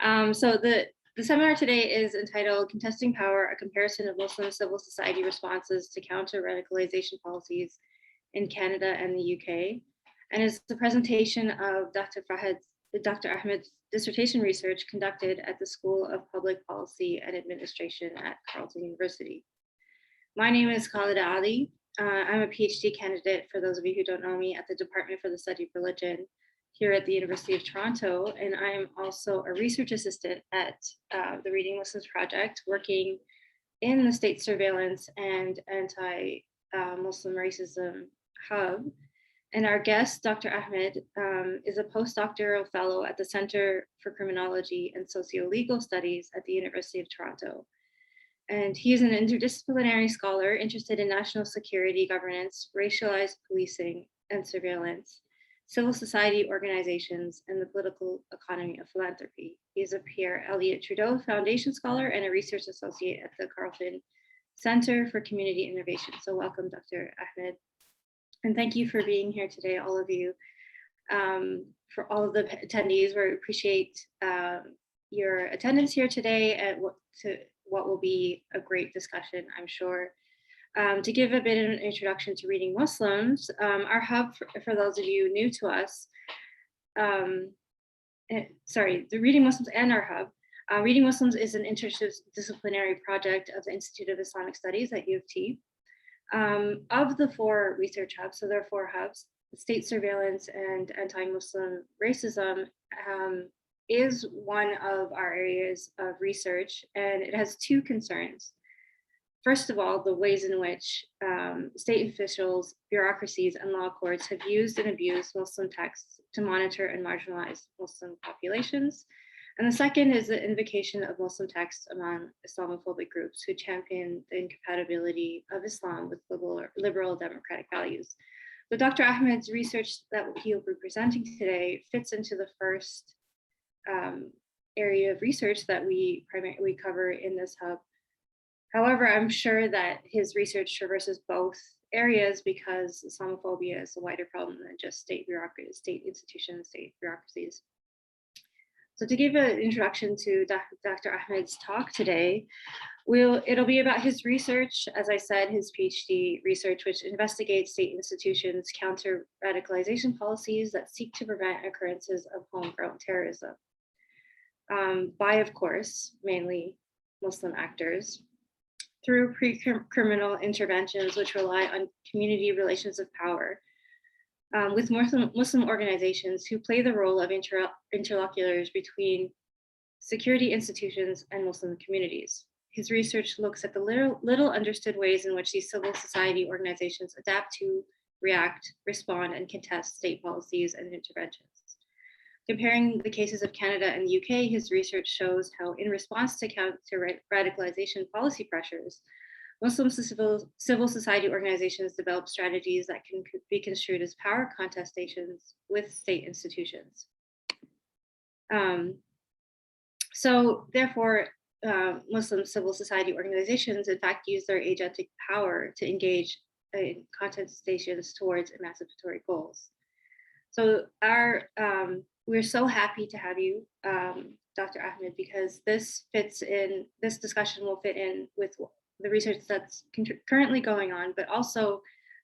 So the seminar today is entitled Contesting Power, a comparison of Muslim civil society responses to counter-radicalization policies in Canada and the UK. And it's the presentation of Dr. Ahmed's dissertation research conducted at the School of Public Policy and Administration at Carleton University. My name is Khalida Ali. I'm a PhD candidate, for those of you who don't know me, at the Department for the Study of Religion here at the University of Toronto. And I'm also a research assistant at the Reading Muslims Project, working in the state surveillance and anti-Muslim racism hub. And our guest, Dr. Ahmed, is a postdoctoral fellow at the Center for Criminology and Socio-Legal Studies at the University of Toronto. And he is an interdisciplinary scholar interested in national security governance, racialized policing and surveillance, civil society organizations, and the political economy of philanthropy. He is a Pierre Elliott Trudeau Foundation Scholar and a research associate at the Carleton Center for Community Innovation. So welcome, Dr. Ahmed. And thank you for being here today, all of you. For all of the attendees, we appreciate your attendance here today at what will be a great discussion, I'm sure. To give a bit of an introduction to Reading Muslims, our hub, for those of you new to us, the Reading Muslims and our hub, Reading Muslims is an interdisciplinary project of the Institute of Islamic Studies at U of T. Of the four research hubs, so there are four hubs, state surveillance and anti-Muslim racism is one of our areas of research, and it has two concerns. First of all, the ways in which state officials, bureaucracies, and law courts have used and abused Muslim texts to monitor and marginalize Muslim populations. And the second is the invocation of Muslim texts among Islamophobic groups who champion the incompatibility of Islam with liberal democratic values. So Dr. Ahmed's research that he'll be presenting today fits into the first area of research that we cover in this hub. However, I'm sure that his research traverses both areas because Islamophobia is a wider problem than just state bureaucracies, state institutions, state bureaucracies. So to give an introduction to Dr. Ahmed's talk today, it'll be about his research, as I said, his PhD research, which investigates state institutions' counter-radicalization policies that seek to prevent occurrences of homegrown terrorism by, of course, mainly Muslim actors, through pre-criminal interventions which rely on community relations of power with Muslim organizations who play the role of interlocutors between security institutions and Muslim communities. His research looks at the little understood ways in which these civil society organizations adapt to, react, respond, and contest state policies and interventions. Comparing the cases of Canada and the UK, his research shows how, in response to counter-radicalization policy pressures, Muslim civil society organizations develop strategies that can be construed as power contestations with state institutions. So therefore, Muslim civil society organizations, in fact, use their agentic power to engage in contestations towards emancipatory goals. So we're so happy to have you, Dr. Ahmed, because this discussion will fit in with the research that's currently going on, but also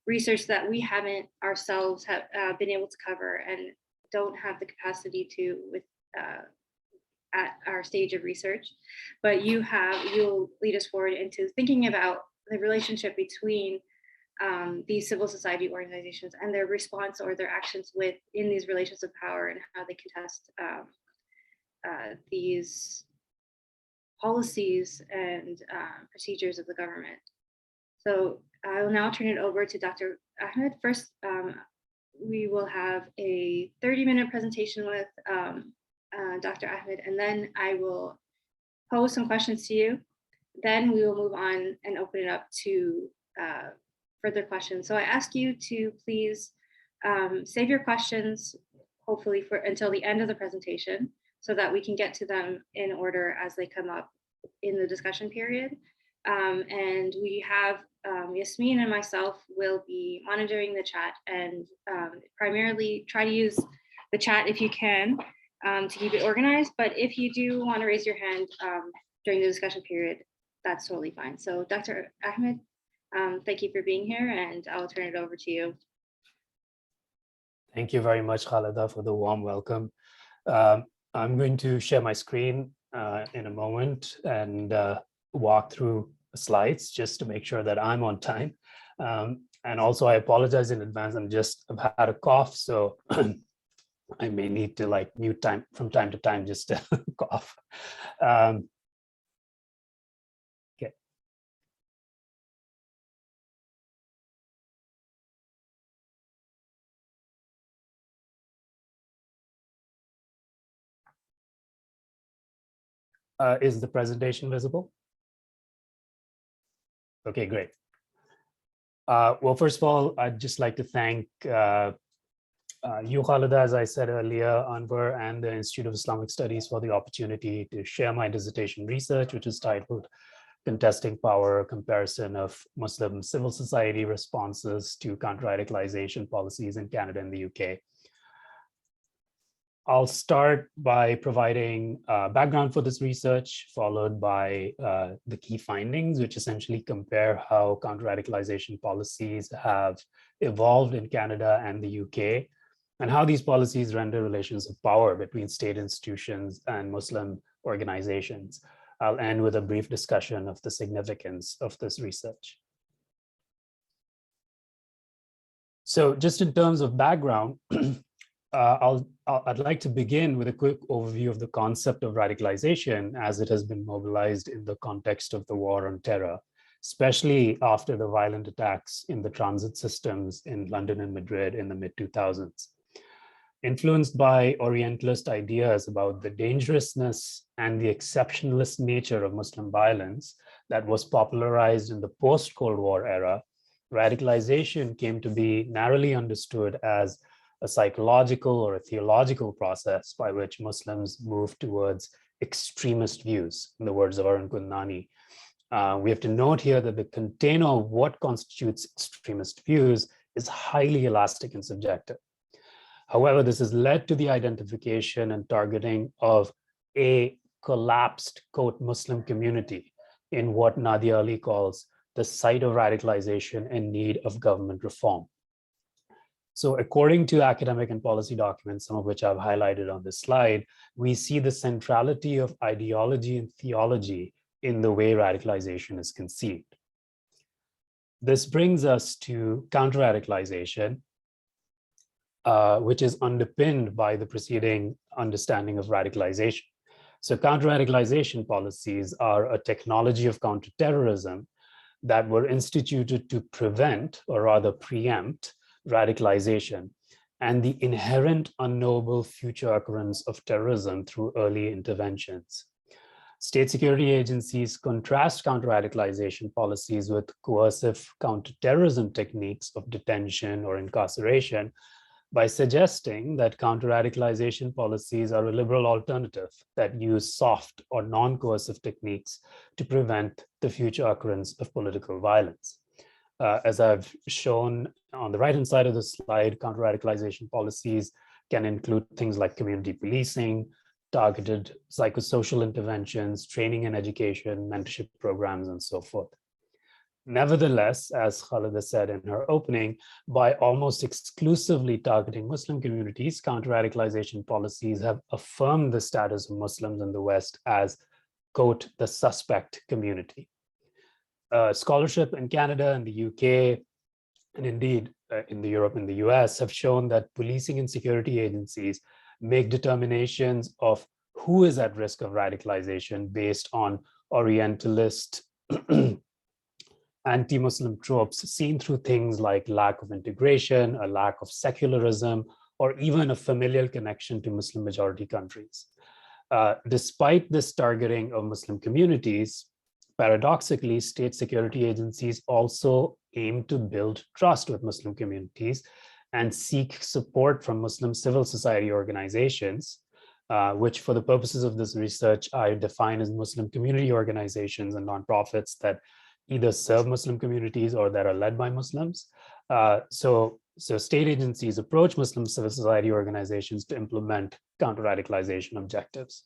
research that we haven't ourselves been able to cover and don't have the capacity to at our stage of research. But you'll lead us forward into thinking about the relationship between these civil society organizations and their response or their actions in these relations of power and how they contest these policies and procedures of the government. So I will now turn it over to Dr. Ahmed. First, we will have a 30-minute presentation with Dr. Ahmed, and then I will pose some questions to you. Then we will move on and open it up to further questions. So I ask you to please save your questions, hopefully until the end of the presentation, so that we can get to them in order as they come up in the discussion period. And we have Yasmin and myself will be monitoring the chat and primarily try to use the chat if you can to keep it organized. But if you do want to raise your hand during the discussion period, that's totally fine. So Dr. Ahmed, thank you for being here, and I'll turn it over to you. Thank you very much, Khalida, for the warm welcome. I'm going to share my screen in a moment and walk through slides just to make sure that I'm on time. And also, I apologize in advance. I've had a cough, so I may need to like mute time from time to time just to cough. Okay. Is the presentation visible? Okay, great. Well, first of all, I'd just like to thank you, Khalida, as I said earlier, Anwar, and the Institute of Islamic Studies for the opportunity to share my dissertation research, which is titled Contesting Power, Comparison of Muslim Civil Society Responses to Counter-radicalization Policies in Canada and the UK. I'll start by providing background for this research, followed by the key findings, which essentially compare how counter-radicalization policies have evolved in Canada and the UK, and how these policies render relations of power between state institutions and Muslim organizations. I'll end with a brief discussion of the significance of this research. So just in terms of background, I'd like to begin with a quick overview of the concept of radicalization as it has been mobilized in the context of the war on terror, especially after the violent attacks in the transit systems in London and Madrid in the mid-2000s. Influenced by Orientalist ideas about the dangerousness and the exceptionalist nature of Muslim violence that was popularized in the post-Cold War era, radicalization came to be narrowly understood as a psychological or a theological process by which Muslims move towards extremist views, in the words of Arun Kundnani. We have to note here that the container of what constitutes extremist views is highly elastic and subjective. However, this has led to the identification and targeting of a collapsed, quote, Muslim community in what Nadia Ali calls the site of radicalization in need of government reform. So according to academic and policy documents, some of which I've highlighted on this slide, we see the centrality of ideology and theology in the way radicalization is conceived. This brings us to counter-radicalization, which is underpinned by the preceding understanding of radicalization. So counter-radicalization policies are a technology of counterterrorism that were instituted to prevent, or rather preempt, radicalization and the inherent unknowable future occurrence of terrorism through early interventions. State security agencies contrast counter-radicalization policies with coercive counterterrorism techniques of detention or incarceration by suggesting that counter-radicalization policies are a liberal alternative that use soft or non-coercive techniques to prevent the future occurrence of political violence. As I've shown on the right-hand side of the slide, counter-radicalization policies can include things like community policing, targeted psychosocial interventions, training and education, mentorship programs, and so forth. Nevertheless, as Khalida said in her opening, by almost exclusively targeting Muslim communities, counter-radicalization policies have affirmed the status of Muslims in the West as, quote, the suspect community. Scholarship in Canada and the UK, and indeed in Europe and the US, have shown that policing and security agencies make determinations of who is at risk of radicalization based on Orientalist anti-Muslim tropes seen through things like lack of integration, a lack of secularism, or even a familial connection to Muslim majority countries. Despite this targeting of Muslim communities, paradoxically, state security agencies also aim to build trust with Muslim communities and seek support from Muslim civil society organizations, which for the purposes of this research, I define as Muslim community organizations and nonprofits that either serve Muslim communities or that are led by Muslims. So So state agencies approach Muslim civil society organizations to implement counter-radicalization objectives.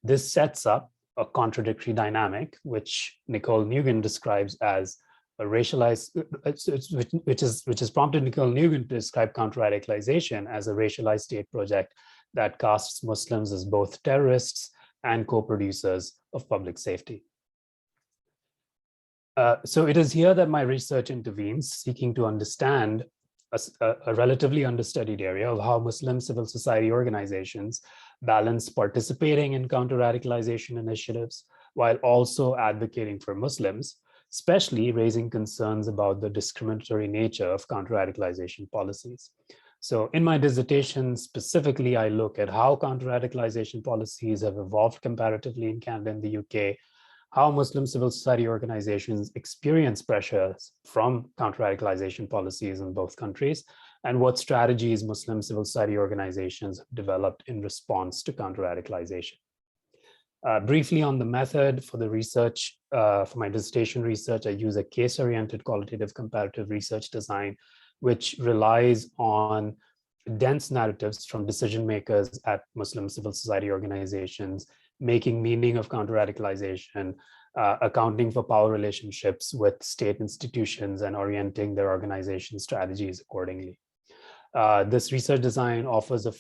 This sets up a contradictory dynamic, which Nicole Nugent describes as a racialized, which has prompted Nicole Nugent to describe counter-radicalization as a racialized state project that casts Muslims as both terrorists and co-producers of public safety. So it is here that my research intervenes, seeking to understand a relatively understudied area of how Muslim civil society organizations balance participating in counter-radicalization initiatives while also advocating for Muslims, especially raising concerns about the discriminatory nature of counter-radicalization policies. So in my dissertation specifically, I look at how counter-radicalization policies have evolved comparatively in Canada and the UK, how Muslim civil society organizations experience pressures from counter-radicalization policies in both countries, and what strategies Muslim civil society organizations have developed in response to counter-radicalization. Briefly on the method for the research, for my dissertation research, I use a case-oriented qualitative comparative research design, which relies on dense narratives from decision makers at Muslim civil society organizations, making meaning of counter-radicalization, accounting for power relationships with state institutions, and orienting their organization strategies accordingly. This research design offers a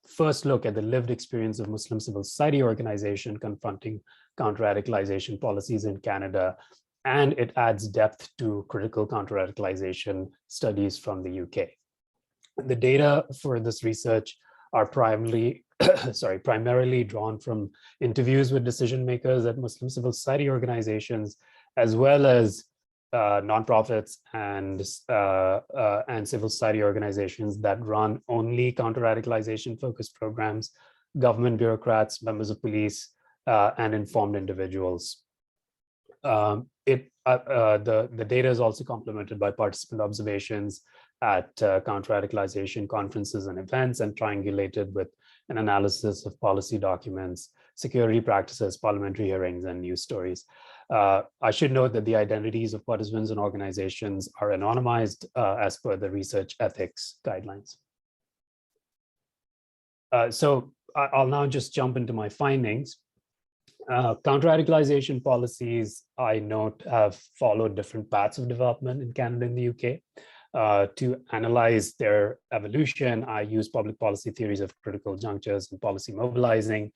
first look at the lived experience of Muslim civil society organization confronting counter-radicalization policies in Canada, and it adds depth to critical counter-radicalization studies from the UK. The data for this research are primarily drawn from interviews with decision makers at Muslim civil society organizations, as well as nonprofits and civil society organizations that run only counter-radicalization focused programs, government bureaucrats, members of police, and informed individuals. The data is also complemented by participant observations at counter-radicalization conferences and events, and triangulated with an analysis of policy documents, security practices, parliamentary hearings, and news stories. I should note that the identities of participants and organizations are anonymized as per the research ethics guidelines. So I'll now just jump into my findings. Counter-radicalization policies, I note, have followed different paths of development in Canada and the UK. To analyze their evolution, I use public policy theories of critical junctures and policy mobilizing,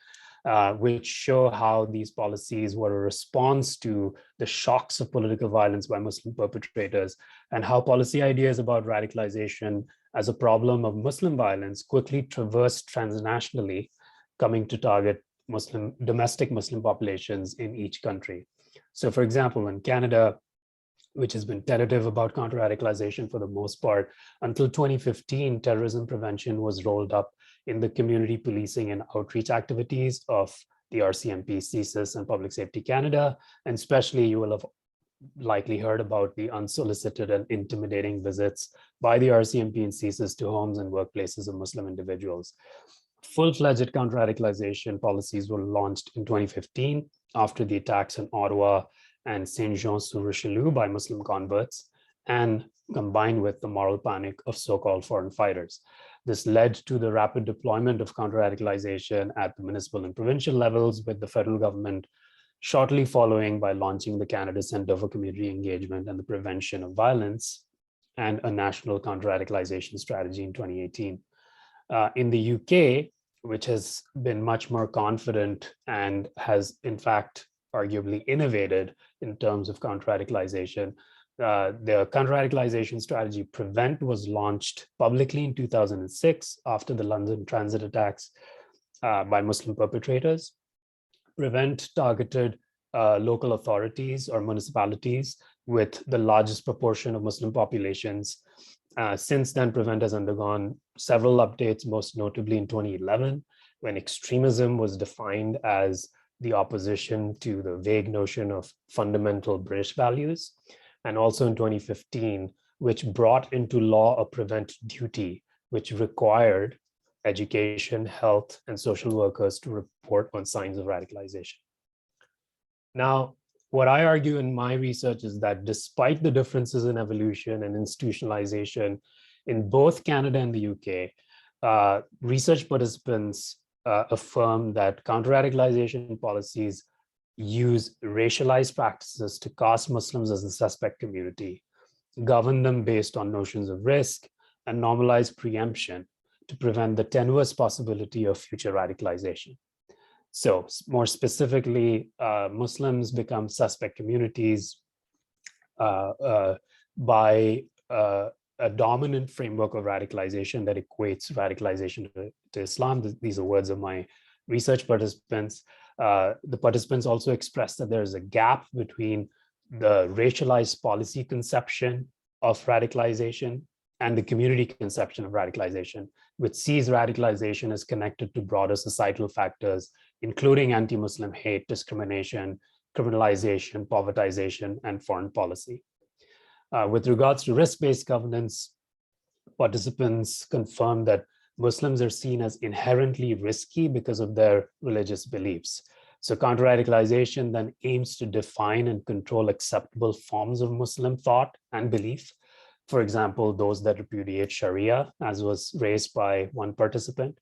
which show how these policies were a response to the shocks of political violence by Muslim perpetrators, and how policy ideas about radicalization as a problem of Muslim violence quickly traversed transnationally, coming to target domestic Muslim populations in each country. So for example, in Canada, which has been tentative about counter-radicalization for the most part, until 2015, terrorism prevention was rolled up in the community policing and outreach activities of the RCMP, CSIS, and Public Safety Canada. And especially, you will have likely heard about the unsolicited and intimidating visits by the RCMP and CSIS to homes and workplaces of Muslim individuals. Full-fledged counter-radicalization policies were launched in 2015 after the attacks in Ottawa and Saint-Jean-sur-Richelieu by Muslim converts, and combined with the moral panic of so-called foreign fighters. This led to the rapid deployment of counter-radicalization at the municipal and provincial levels, with the federal government shortly following by launching the Canada Centre for Community Engagement and the Prevention of Violence and a national counter-radicalization strategy in 2018. In the UK, which has been much more confident and has in fact arguably innovated in terms of counter-radicalization, the counter-radicalization strategy PREVENT was launched publicly in 2006 after the London transit attacks by Muslim perpetrators. PREVENT targeted local authorities or municipalities with the largest proportion of Muslim populations. Since then, PREVENT has undergone several updates, most notably in 2011, when extremism was defined as the opposition to the vague notion of fundamental British values, and also in 2015, which brought into law a PREVENT duty, which required education, health, and social workers to report on signs of radicalization. Now, what I argue in my research is that despite the differences in evolution and institutionalization In both Canada and the UK, research participants affirm that counter-radicalization policies use racialized practices to cast Muslims as the suspect community, govern them based on notions of risk, and normalize preemption to prevent the tenuous possibility of future radicalization. So more specifically, Muslims become suspect communities by a dominant framework of radicalization that equates radicalization to Islam. These are words of my research participants. The participants also expressed that there is a gap between the racialized policy conception of radicalization and the community conception of radicalization, which sees radicalization as connected to broader societal factors, including anti-Muslim hate, discrimination, criminalization, povertization, and foreign policy. With regards to risk-based governance, participants confirmed that Muslims are seen as inherently risky because of their religious beliefs. So counter-radicalization then aims to define and control acceptable forms of Muslim thought and belief. For example, those that repudiate Sharia, as was raised by one participant.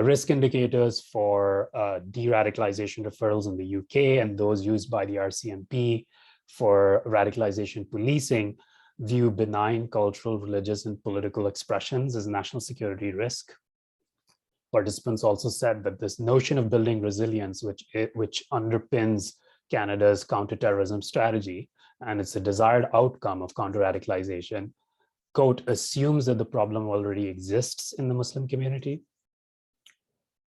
Risk indicators for de-radicalization referrals in the UK and those used by the RCMP for radicalization policing view benign cultural, religious, and political expressions as national security risk. Participants also said that this notion of building resilience, which underpins Canada's counterterrorism strategy, and it's a desired outcome of counter-radicalization, quote, assumes that the problem already exists in the Muslim community.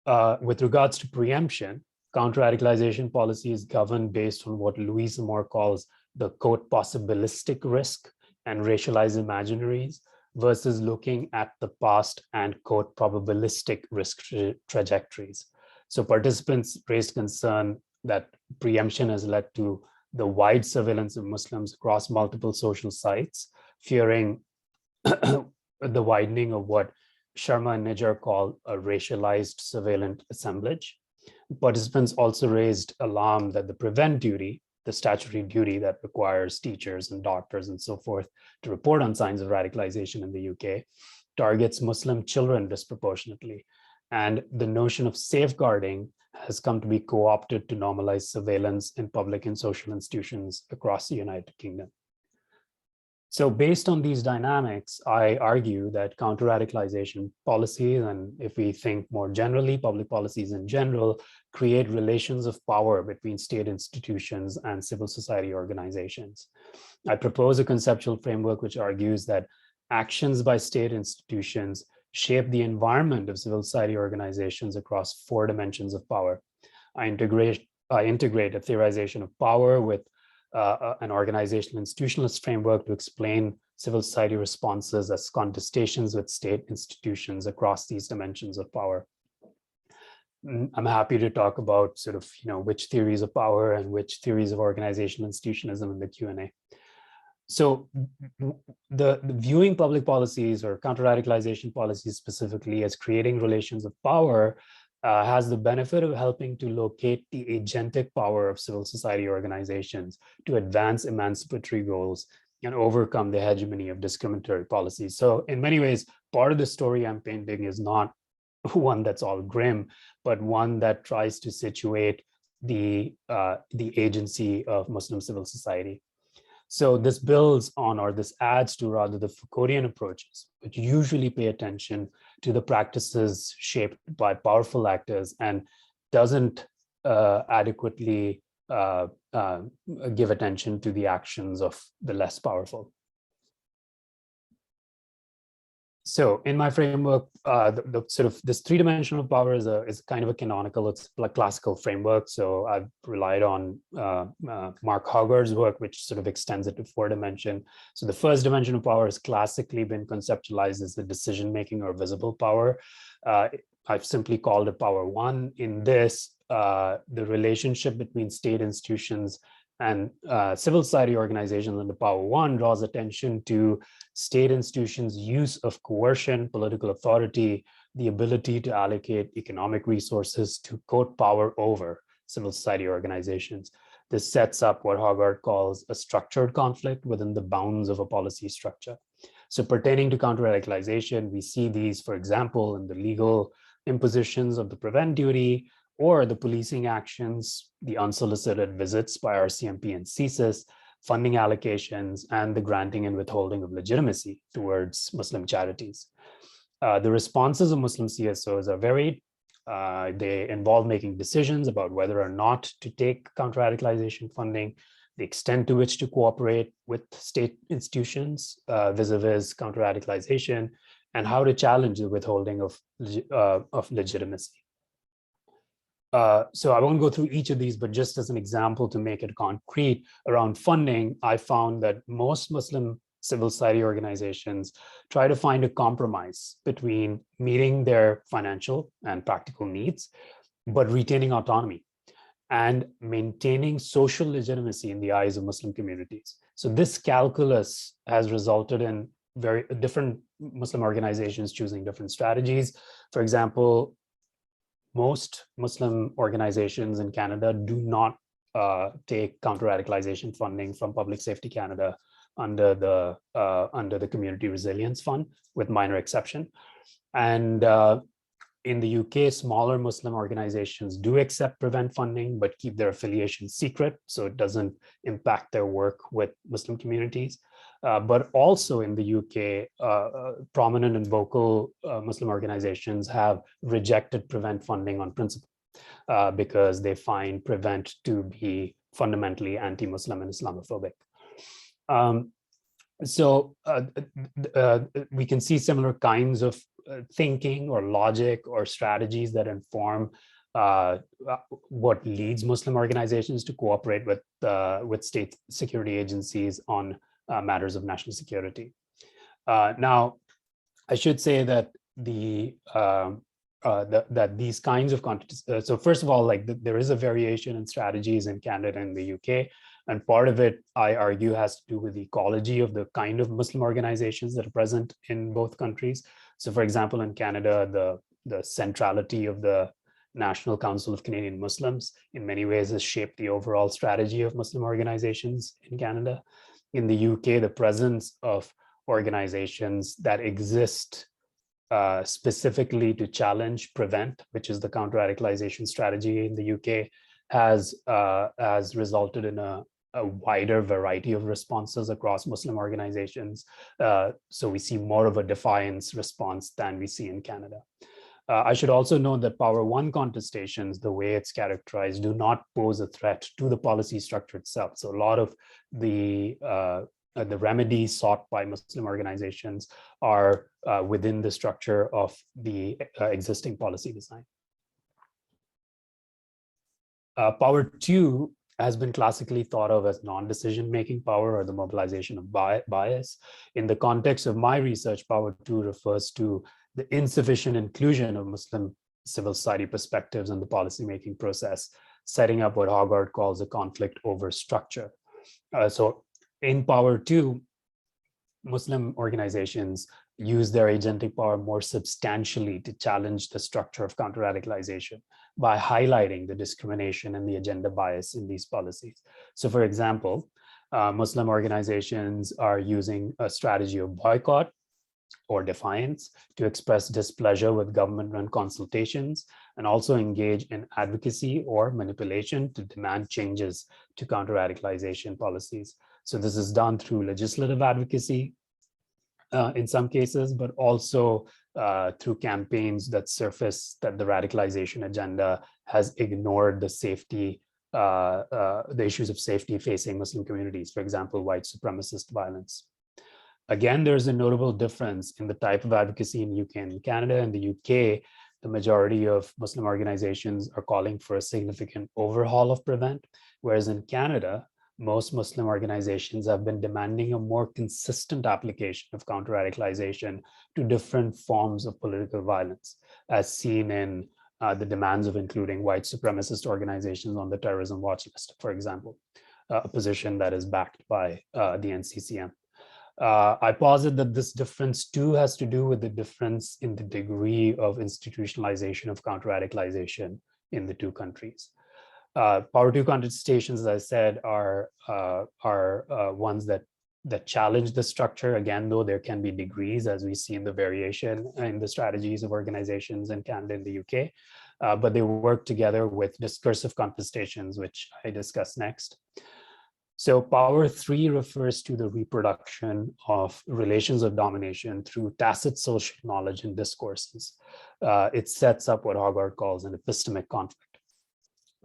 With regards to preemption, counter-radicalization policy is governed based on what Louise Moore calls the, quote, possibilistic risk and racialized imaginaries versus looking at the past and, quote, probabilistic risk trajectories. So participants raised concern that preemption has led to the wide surveillance of Muslims across multiple social sites, fearing the widening of what Sharma and Nijjar call a racialized surveillance assemblage. Participants also raised alarm that the prevent duty, the statutory duty that requires teachers and doctors and so forth to report on signs of radicalization in the UK, targets Muslim children disproportionately. And the notion of safeguarding has come to be co-opted to normalize surveillance in public and social institutions across the United Kingdom. So based on these dynamics, I argue that counter-radicalization policies, and if we think more generally, public policies in general, create relations of power between state institutions and civil society organizations. I propose a conceptual framework which argues that actions by state institutions shape the environment of civil society organizations across 4 dimensions of power. I integrate a theorization of power with an organizational institutionalist framework to explain civil society responses as contestations with state institutions across these dimensions of power. I'm happy to talk about sort of, which theories of power and which theories of organizational institutionalism in the Q&A. So the viewing public policies or counter-radicalization policies specifically as creating relations of power has the benefit of helping to locate the agentic power of civil society organizations to advance emancipatory goals and overcome the hegemony of discriminatory policies. So in many ways, part of the story I'm painting is not one that's all grim, but one that tries to situate the agency of Muslim civil society. So this builds on, or this adds to rather, the Foucauldian approaches, which usually pay attention to the practices shaped by powerful actors and doesn't adequately give attention to the actions of the less powerful. So in my framework, the sort of this 3-dimensional power is kind of a canonical, it's like classical framework. So I've relied on Mark Hogarth's work, which sort of extends it to 4-dimension. So the first dimension of power has classically been conceptualized as the decision-making or visible power. I've simply called it power 1. In this, the relationship between state institutions and civil society organizations under power 1 draws attention to state institutions' use of coercion, political authority, the ability to allocate economic resources to, quote, power over civil society organizations. This sets up what Hogarth calls a structured conflict within the bounds of a policy structure. So pertaining to counter-radicalization, we see these, for example, in the legal impositions of the prevent duty, or the policing actions, the unsolicited visits by RCMP and CSIS, funding allocations, and the granting and withholding of legitimacy towards Muslim charities. The responses of Muslim CSOs are varied. They involve making decisions about whether or not to take counter-radicalization funding, the extent to which to cooperate with state institutions vis-a-vis counter-radicalization, and how to challenge the withholding of legitimacy. So I won't go through each of these, but just as an example to make it concrete around funding, I found that most Muslim civil society organizations try to find a compromise between meeting their financial and practical needs, but retaining autonomy and maintaining social legitimacy in the eyes of Muslim communities. So this calculus has resulted in very different Muslim organizations choosing different strategies. For example, most Muslim organizations in Canada do not take counter-radicalization funding from Public Safety Canada under the Community Resilience Fund, with minor exception. And in the UK, smaller Muslim organizations do accept prevent funding, but keep their affiliation secret, so it doesn't impact their work with Muslim communities. But also in the UK, prominent and vocal Muslim organizations have rejected prevent funding on principle because they find prevent to be fundamentally anti-Muslim and Islamophobic. So we can see similar kinds of thinking or logic or strategies that inform what leads Muslim organizations to cooperate with state security agencies on matters of national security. Now, I should say that that these kinds of so first of all, there is a variation in strategies in Canada and the UK, and part of it, I argue, has to do with the ecology of the kind of Muslim organizations that are present in both countries. So, for example, in Canada, the centrality of the National Council of Canadian Muslims in many ways has shaped the overall strategy of Muslim organizations in Canada. In the UK, the presence of organizations that exist specifically to challenge prevent, which is the counter-radicalization strategy in the UK, has resulted in a wider variety of responses across Muslim organizations. So we see more of a defiance response than we see in Canada. I should also note that Power 1 contestations, the way it's characterized, do not pose a threat to the policy structure itself. So a lot of the remedies sought by Muslim organizations are within the structure of the existing policy design. Power 2 has been classically thought of as non-decision-making power, or the mobilization of bias. In the context of my research, Power 2 refers to the insufficient inclusion of Muslim civil society perspectives in the policymaking process, setting up what Hogarth calls a conflict over structure. So in Power 2, Muslim organizations use their agentic power more substantially to challenge the structure of counter-radicalization by highlighting the discrimination and the agenda bias in these policies. So for example, Muslim organizations are using a strategy of boycott or defiance to express displeasure with government-run consultations, and also engage in advocacy or manipulation to demand changes to counter-radicalization policies. So this is done through legislative advocacy in some cases, but also through campaigns that surface that the radicalization agenda has ignored the safety, the issues of safety facing Muslim communities, for example, white supremacist violence. Again, there's a notable difference in the type of advocacy in UK and Canada. In the UK, the majority of Muslim organizations are calling for a significant overhaul of prevent, whereas in Canada, most Muslim organizations have been demanding a more consistent application of counter-radicalization to different forms of political violence, as seen in the demands of including white supremacist organizations on the terrorism watch list, for example, a position that is backed by the NCCM. I posit that this difference too has to do with the difference in the degree of institutionalization of counter-radicalization in the two countries. Power 2 contestations, as I said, are ones that that challenge the structure. Again, though, there can be degrees, as we see in the variation in the strategies of organizations in Canada and the UK, but they work together with discursive contestations, which I discuss next. So power 3 refers to the reproduction of relations of domination through tacit social knowledge and discourses. It sets up what Hogarth calls an epistemic conflict.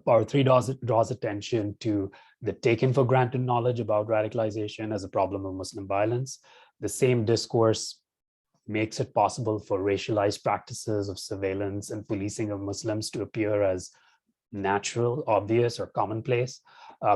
Power 3 draws attention to the taken for granted knowledge about radicalization as a problem of Muslim violence. The same discourse makes it possible for racialized practices of surveillance and policing of Muslims to appear as natural, obvious, or commonplace.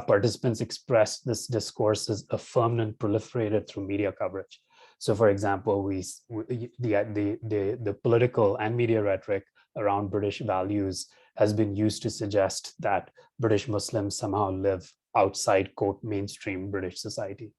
Participants express this discourse as affirmed and proliferated through media coverage. So, for example, the political and media rhetoric around British values has been used to suggest that British Muslims somehow live outside, quote, mainstream British society.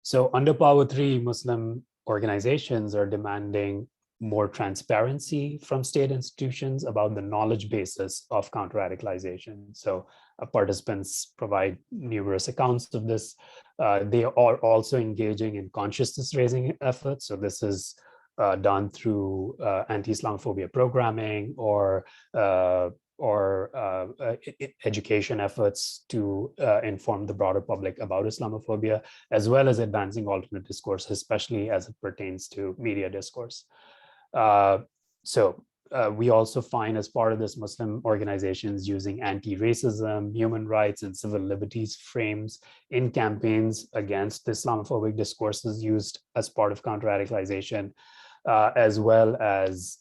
So under Power 3, Muslim organizations are demanding more transparency from state institutions about the knowledge basis of counter-radicalization. So participants provide numerous accounts of this. They are also engaging in consciousness raising efforts. So this is done through anti-Islamophobia programming or education efforts to inform the broader public about Islamophobia, as well as advancing alternate discourse, especially as it pertains to media discourse. We also find, as part of this, Muslim organizations using anti-racism, human rights, and civil liberties frames in campaigns against Islamophobic discourses used as part of counter-radicalization, as well as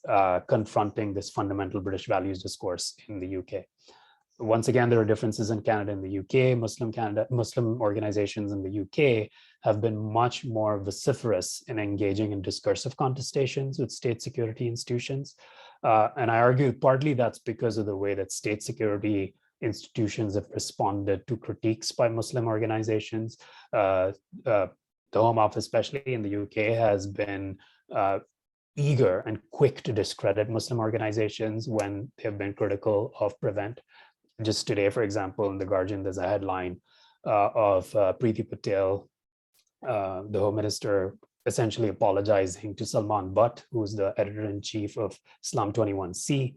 confronting this fundamental British values discourse in the UK. Once again, there are differences in Canada and the UK. Muslim organizations in the UK have been much more vociferous in engaging in discursive contestations with state security institutions. And I argue partly that's because of the way that state security institutions have responded to critiques by Muslim organizations. The Home Office, especially in the UK, has been eager and quick to discredit Muslim organizations when they've been critical of Prevent. Just today, for example, in The Guardian, there's a headline of Preeti Patel, the Home Minister, essentially apologizing to Salman Butt, who's the editor-in-chief of Islam 21C,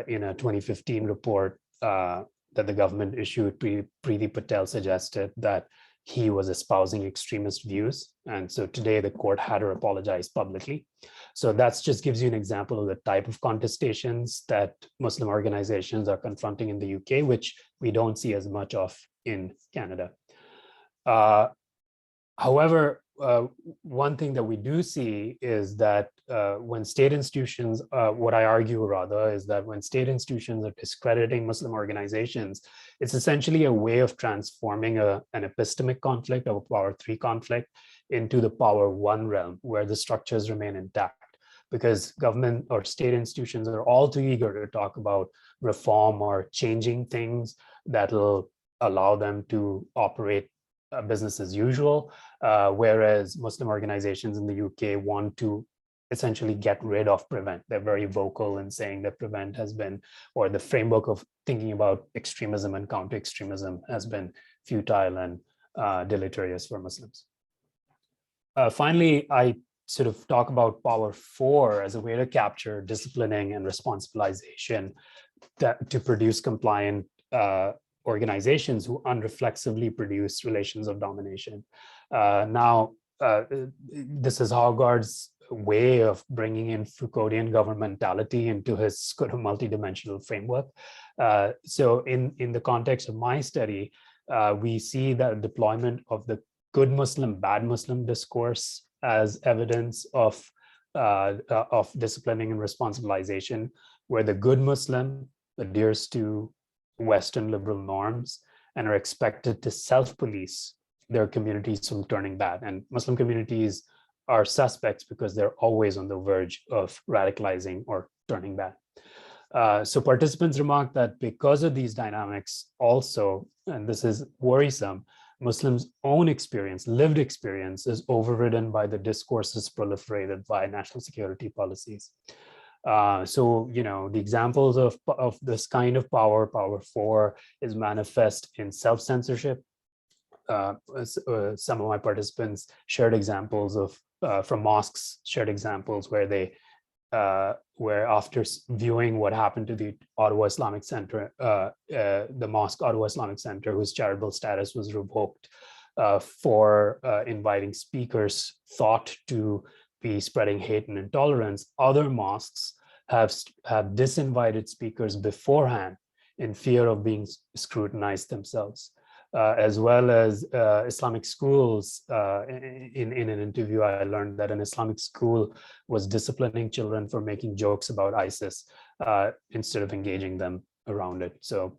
in a 2015 report that the government issued. Preeti Patel suggested that he was espousing extremist views. And so today the court had her apologize publicly. So that just gives you an example of the type of contestations that Muslim organizations are confronting in the UK, which we don't see as much of in Canada. However, one thing that we do see is that when state institutions, what I argue rather, is that when state institutions are discrediting Muslim organizations, it's essentially a way of transforming an epistemic conflict, or a Power 3 conflict, into the Power 1 realm, where the structures remain intact. Because government or state institutions are all too eager to talk about reform or changing things that will allow them to operate business as usual, whereas Muslim organizations in the UK want to essentially get rid of Prevent. They're very vocal in saying that Prevent has been, or the framework of thinking about extremism and counter-extremism has been futile and deleterious for Muslims. Finally, I sort of talk about Power 4 as a way to capture disciplining and responsibilization to produce compliant organizations who unreflexively produce relations of domination. This is Hogarth's way of bringing in Foucauldian governmentality into his sort of multidimensional framework. So in the context of my study, we see that deployment of the good Muslim, bad Muslim discourse as evidence of disciplining and responsibilization, where the good Muslim adheres to Western liberal norms and are expected to self-police their communities from turning bad. And Muslim communities are suspects because they're always on the verge of radicalizing or turning bad. So participants remarked that because of these dynamics also, and this is worrisome, Muslims' own experience, lived experience, is overridden by the discourses proliferated by national security policies. So, the examples of this kind of power, Power 4, is manifest in self-censorship, some of my participants shared examples of from mosques, shared examples where they where after viewing what happened to the Ottawa Islamic Center, the mosque Ottawa Islamic Center, whose charitable status was revoked for inviting speakers thought to be spreading hate and intolerance, other mosques have disinvited speakers beforehand in fear of being scrutinized themselves. As well as Islamic schools. In an interview, I learned that an Islamic school was disciplining children for making jokes about ISIS instead of engaging them around it. So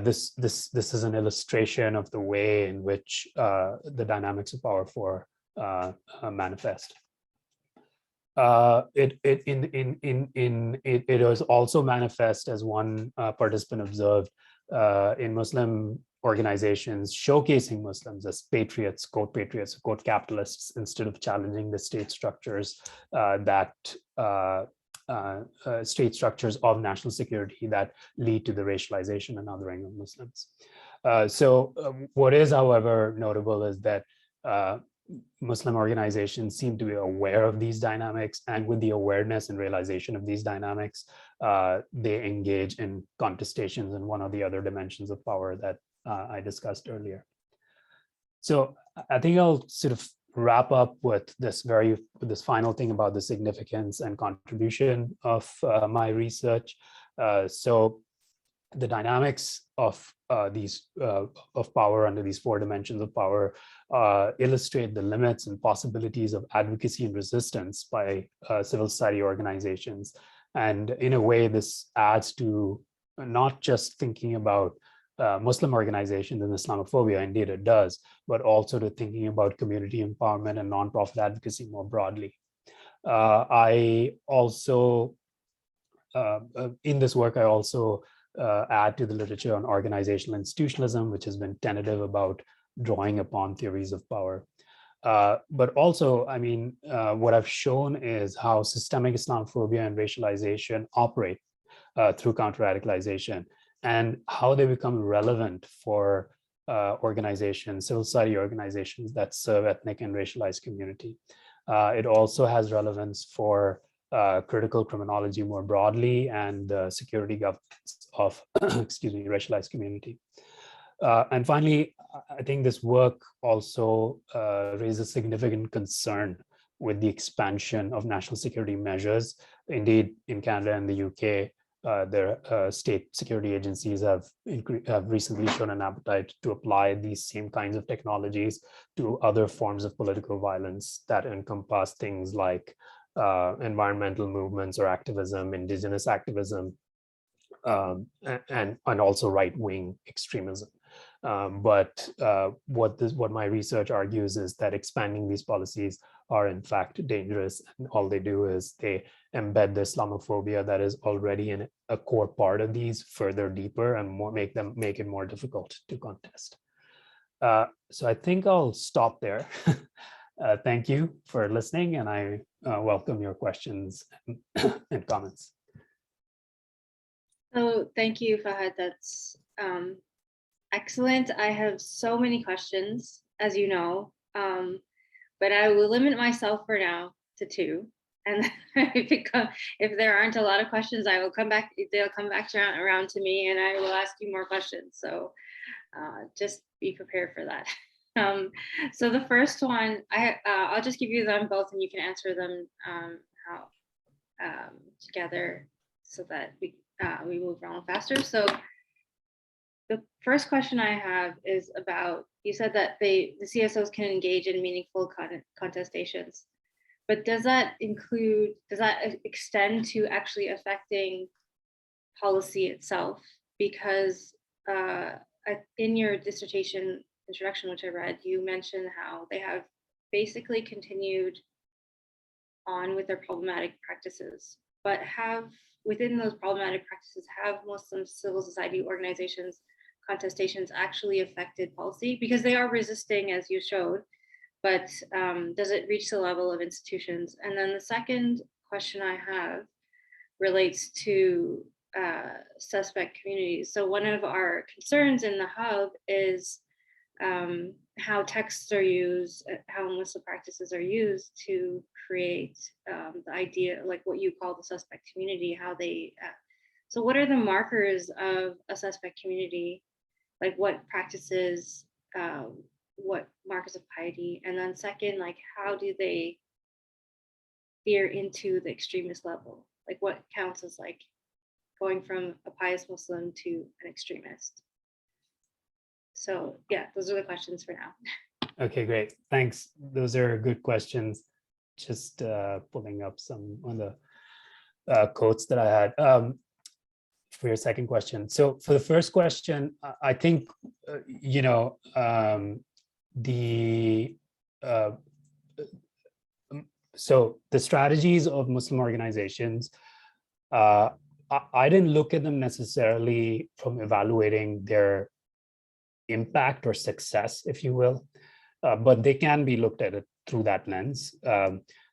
this is an illustration of the way in which the dynamics of power for manifest. It was also manifest, as one participant observed, in Muslim organizations capitalists, quote capitalists, instead of challenging the state structures state structures of national security that lead to the racialization and othering of Muslims. What is, however, notable is that Muslim organizations seem to be aware of these dynamics, and with the awareness and realization of these dynamics, they engage in contestations and one of the other dimensions of power that I discussed earlier. So I think I'll sort of wrap up with this final thing about the significance and contribution of my research. So the dynamics of power under these four dimensions of power illustrate the limits and possibilities of advocacy and resistance by civil society organizations. And in a way, this adds to not just thinking about Muslim organizations and Islamophobia, indeed it does, but also to thinking about community empowerment and nonprofit advocacy more broadly. I also, in this work, I also add to the literature on organizational institutionalism, which has been tentative about drawing upon theories of power. But also, I mean, what I've shown is how systemic Islamophobia and racialization operate through counter-radicalization, and how they become relevant for organizations, civil society organizations that serve ethnic and racialized community. It also has relevance for critical criminology more broadly and security governance of, racialized community. And finally, I think this work also raises significant concern with the expansion of national security measures. Indeed, in Canada and the UK, their state security agencies have recently shown an appetite to apply these same kinds of technologies to other forms of political violence that encompass things like environmental movements or activism, indigenous activism, and also right-wing extremism. But what my research argues is that expanding these policies are in fact dangerous, and all they do is they embed the Islamophobia that is already in a core part of these further deeper and make it more difficult to contest. So I think I'll stop there. Thank you for listening, and I welcome your questions and comments. So thank you, Fahad. That's excellent. I have so many questions, as you know, but I will limit myself for now to two. And if there aren't a lot of questions, I will come back. They'll come back around to me, and I will ask you more questions. So just be prepared for that. So the first one, I'll just give you them both, and you can answer them together, so that we move around faster. So the first question I have is about, you said that the CSOs can engage in meaningful contestations, but does that extend to actually affecting policy itself? Because in your dissertation introduction, which I read, you mentioned how they have basically continued on with their problematic practices, but within those problematic practices, have Muslim civil society organizations contestations actually affected policy? Because they are resisting, as you showed, but does it reach the level of institutions? And then the second question I have relates to suspect communities. So one of our concerns in the hub is how texts are used, how Muslim practices are used to create the idea, like what you call the suspect community, how they, so what are the markers of a suspect community? Like what practices, what markers of piety? And then second, like how do they veer into the extremist level? Like what counts as like going from a pious Muslim to an extremist? So yeah, those are the questions for now. Okay, great. Thanks. Those are good questions. Just pulling up some on the quotes that I had for your second question. So for the first question, I think, so the strategies of Muslim organizations, I didn't look at them necessarily from evaluating their impact or success, if you will, but they can be looked at it through that lens.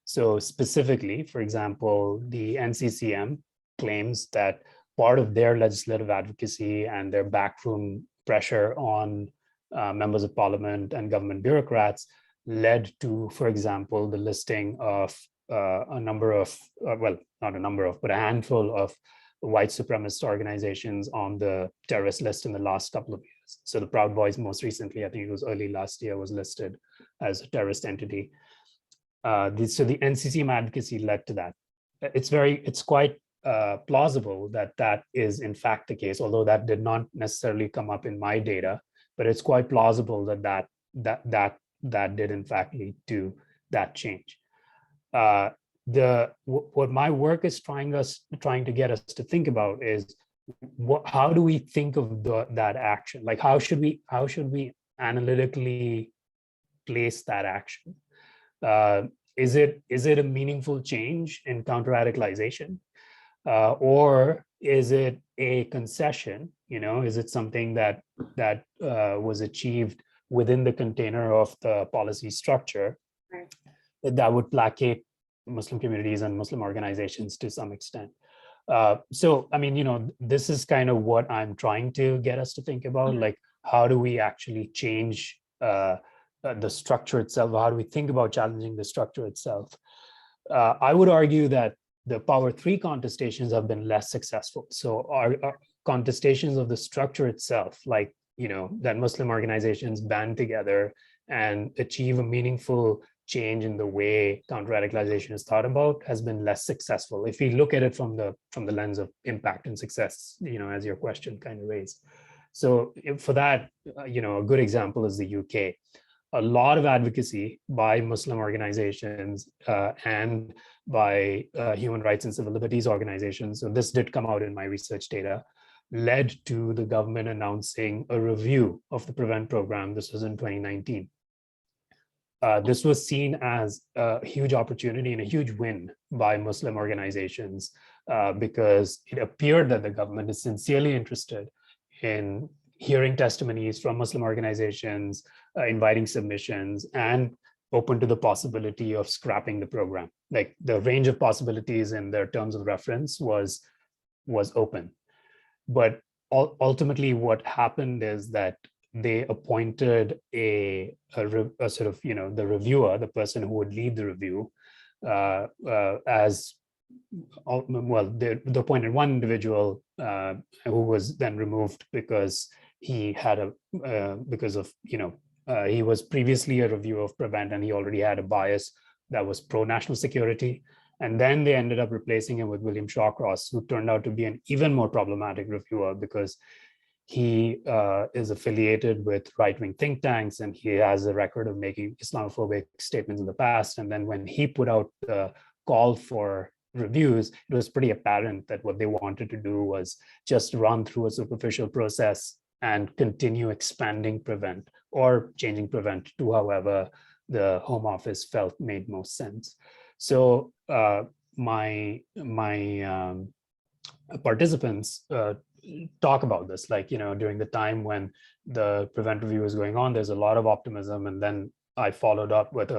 So specifically, for example, the NCCM claims that part of their legislative advocacy and their backroom pressure on members of parliament and government bureaucrats led to, for example, the listing of a number of, well, not a number of, but a handful of white supremacist organizations on the terrorist list in the last couple of years. So the Proud Boys most recently, I think it was early last year, was listed as a terrorist entity. So the NCCM advocacy led to that. It's quite plausible that that is in fact the case, although that did not necessarily come up in my data, but it's quite plausible that that did in fact lead to that change. What my work is trying to get us to think about is how do we think of that action? Like how should we analytically place that action? Is it a meaningful change in counter-radicalization, or is it a concession? Is it something that was achieved within the container of the policy structure that would placate Muslim communities and Muslim organizations to some extent? So, I mean, this is kind of what I'm trying to get us to think about, like, how do we actually change the structure itself? How do we think about challenging the structure itself? I would argue that the Power 3 contestations have been less successful. So our contestations of the structure itself, like, that Muslim organizations band together and achieve a meaningful change in the way counter-radicalization is thought about, has been less successful. If we look at it from the lens of impact and success, as your question kind of raised. So for that, a good example is the UK. A lot of advocacy by Muslim organizations and by human rights and civil liberties organizations, so this did come out in my research data, led to the government announcing a review of the PREVENT program. This was in 2019. This was seen as a huge opportunity and a huge win by Muslim organizations because it appeared that the government is sincerely interested in hearing testimonies from Muslim organizations, inviting submissions, and open to the possibility of scrapping the program. Like the range of possibilities in their terms of reference was open. But ultimately what happened is that they appointed a sort of, the reviewer, the person who would lead the review, as well, they appointed one individual who was then removed because he had he was previously a reviewer of PREVENT and he already had a bias that was pro-national security. And then they ended up replacing him with William Shawcross, who turned out to be an even more problematic reviewer because he is affiliated with right-wing think tanks and he has a record of making Islamophobic statements in the past. And then when he put out the call for reviews, it was pretty apparent that what they wanted to do was just run through a superficial process and continue expanding PREVENT or changing PREVENT to however the Home Office felt made most sense. So my participants talk about this, like, during the time when the PREVENT review was going on, there's a lot of optimism. And then I followed up with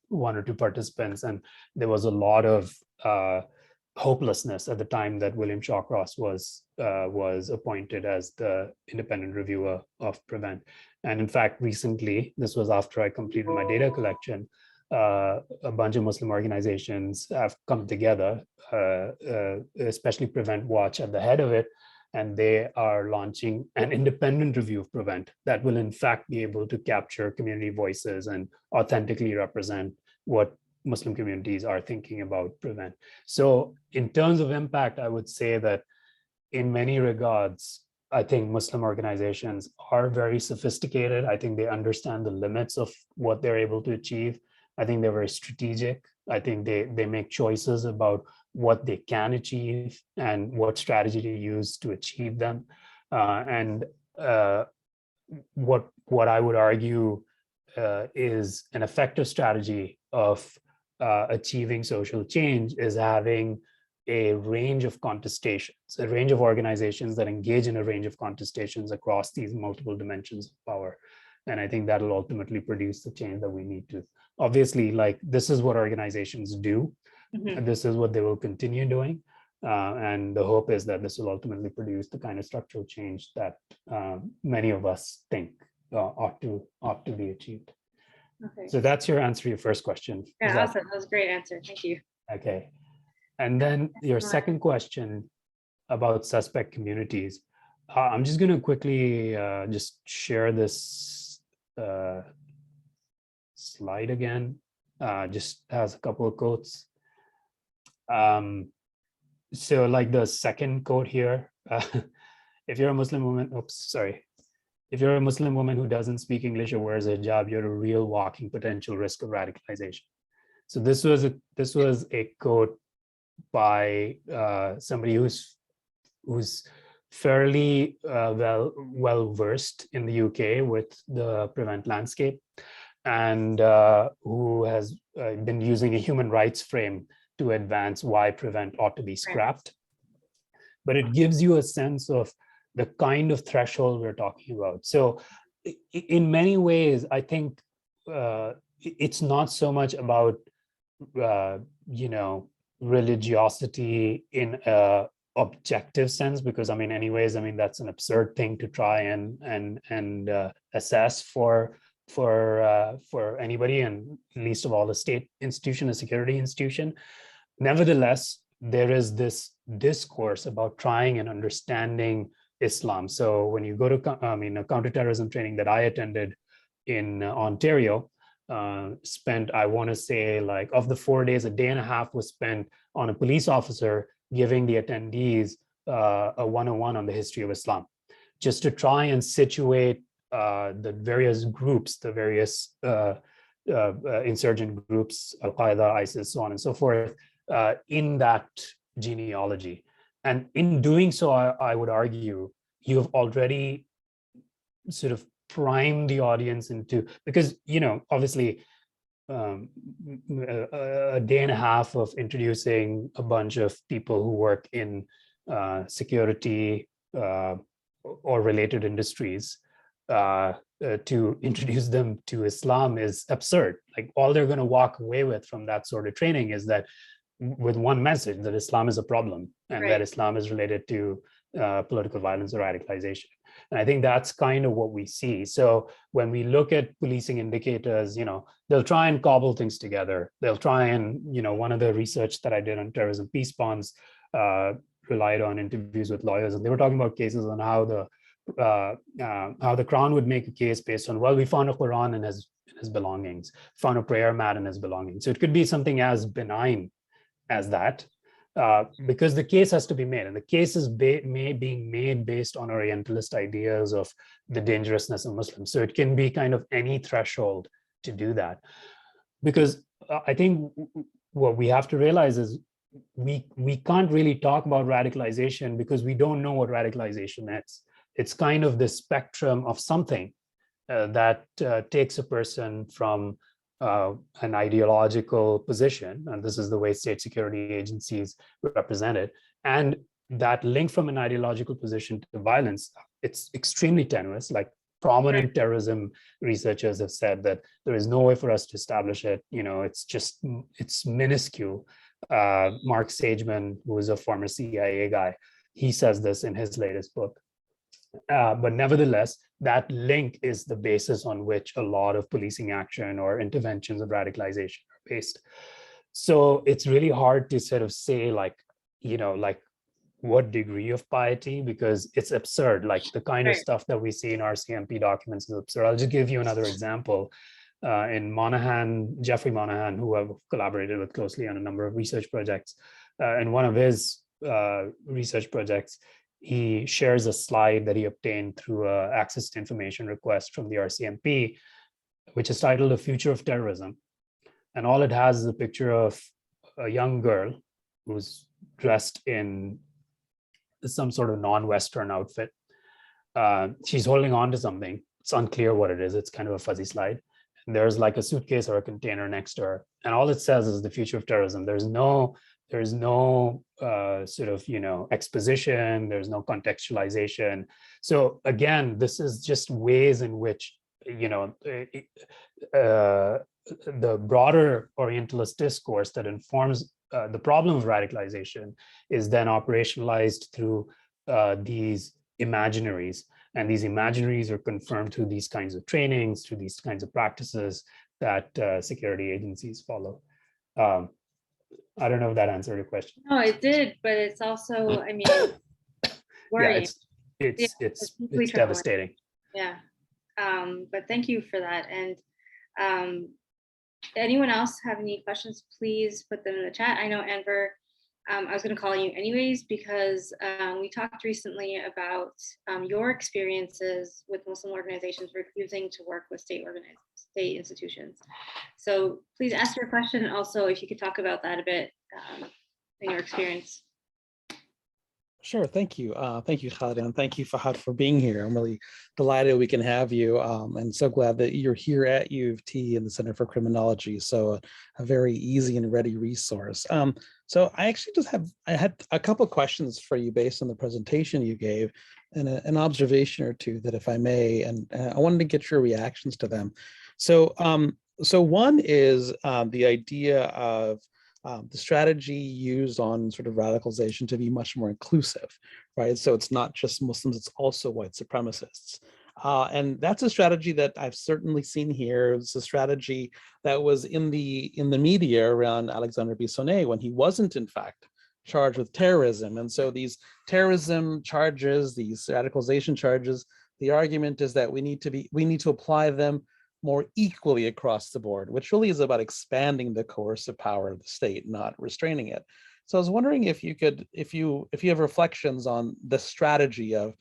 one or two participants, and there was a lot of hopelessness at the time that William Shawcross was appointed as the independent reviewer of Prevent. And in fact, recently, this was after I completed my data collection, a bunch of Muslim organizations have come together, especially Prevent Watch at the head of it, and they are launching an independent review of Prevent that will in fact be able to capture community voices and authentically represent what Muslim communities are thinking about Prevent. So in terms of impact, I would say that in many regards, I think Muslim organizations are very sophisticated. I think they understand the limits of what they're able to achieve. I think they're very strategic. I think they make choices about what they can achieve and what strategy to use to achieve them. What I would argue is an effective strategy of achieving social change is having a range of contestations, a range of organizations that engage in a range of contestations across these multiple dimensions of power. And I think that'll ultimately produce the change that we need to. Obviously, like this is what organizations do. And this is what they will continue doing. And the hope is that this will ultimately produce the kind of structural change that many of us think ought to be achieved. Okay. So that's your answer to your first question. Yeah, awesome. That was a great answer. Thank you. Okay. And then your second question about suspect communities. I'm just going to quickly just share this slide again. Just has a couple of quotes. So like the second quote here, if you're a Muslim woman, if you're a Muslim woman who doesn't speak English or wears a hijab, you're a real walking potential risk of radicalization. So this was a quote by somebody who's fairly well versed in the UK with the Prevent landscape, and who has been using a human rights frame to advance why Prevent ought to be scrapped. But it gives you a sense of the kind of threshold we're talking about. So in many ways, I think it's not so much about, religiosity in a objective sense, because anyways, that's an absurd thing to try and assess for anybody, and least of all a state institution, a security institution. Nevertheless, there is this discourse about trying and understanding Islam. So when you go to a counterterrorism training that I attended in Ontario, spent, I want to say, like of the 4 days, a day and a half was spent on a police officer giving the attendees a 101 on the history of Islam, just to try and situate the various groups, the various insurgent groups, Al-Qaeda, ISIS, so on and so forth, in that genealogy. And in doing so, I would argue you have already sort of primed the audience into, because, obviously, a day and a half of introducing a bunch of people who work in security or related industries to introduce them to Islam is absurd. Like all they're going to walk away with from that sort of training is that with one message, that Islam is a problem and that Islam is related to political violence or radicalization. And I think that's kind of what we see. So when we look at policing indicators, they'll try and cobble things together. They'll try and, one of the research that I did on terrorism peace bonds relied on interviews with lawyers, and they were talking about cases on how the Crown would make a case based on, well, we found a Quran in his belongings, found a prayer mat in his belongings. So it could be something as benign as that, because the case has to be made, and the case is being made based on Orientalist ideas of the dangerousness of Muslims. So it can be kind of any threshold to do that, because I think what we have to realize is we can't really talk about radicalization because we don't know what radicalization is. It's kind of the spectrum of something that takes a person from an ideological position, and this is the way state security agencies represent it, and that link from an ideological position to violence, it's extremely tenuous. Like prominent terrorism researchers have said that there is no way for us to establish it. It's minuscule. Mark Sageman, who is a former CIA guy, he says this in his latest book. But nevertheless, that link is the basis on which a lot of policing action or interventions of radicalization are based. So it's really hard to sort of say like, like what degree of piety, because it's absurd. Like the kind of stuff that we see in RCMP documents is absurd. I'll just give you another example. In Monahan, Jeffrey Monahan, who I've collaborated with closely on a number of research projects, in one of his research projects, he shares a slide that he obtained through an access to information request from the RCMP, which is titled "The Future of Terrorism." And all it has is a picture of a young girl who's dressed in some sort of non-Western outfit. She's holding on to something. It's unclear what it is. It's kind of a fuzzy slide. And there's like a suitcase or a container next to her. And all it says is the future of terrorism. There's no sort of, exposition. There's no contextualization. So again, this is just ways in which, the broader Orientalist discourse that informs the problem of radicalization is then operationalized through these imaginaries. And these imaginaries are confirmed through these kinds of trainings, through these kinds of practices that security agencies follow. I don't know if that answered your question. No, it did, but it's also, I mean, worrying. Yeah, it's devastating. Yeah, but thank you for that. And anyone else have any questions, please put them in the chat. I know, Anver, I was going to call you anyways, because we talked recently about your experiences with Muslim organizations refusing to work with state institutions. So please ask your question. And also, if you could talk about that a bit in your experience. Sure, thank you. Thank you, Khalid, and thank you, Fahad, for being here. I'm really delighted we can have you, and so glad that you're here at U of T in the Center for Criminology, so a very easy and ready resource. So I actually I had a couple of questions for you based on the presentation you gave, and an observation or two that, if I may, and I wanted to get your reactions to them. So, so one is the idea of the strategy used on sort of radicalization to be much more inclusive, right? So it's not just Muslims, it's also white supremacists. And that's a strategy that I've certainly seen here. It's a strategy that was in the media around Alexander Bissonnette when he wasn't, in fact, charged with terrorism. And so these terrorism charges, these radicalization charges, the argument is that we need to apply them more equally across the board, which really is about expanding the coercive power of the state, not restraining it. So I was wondering if you could, if you have reflections on the strategy of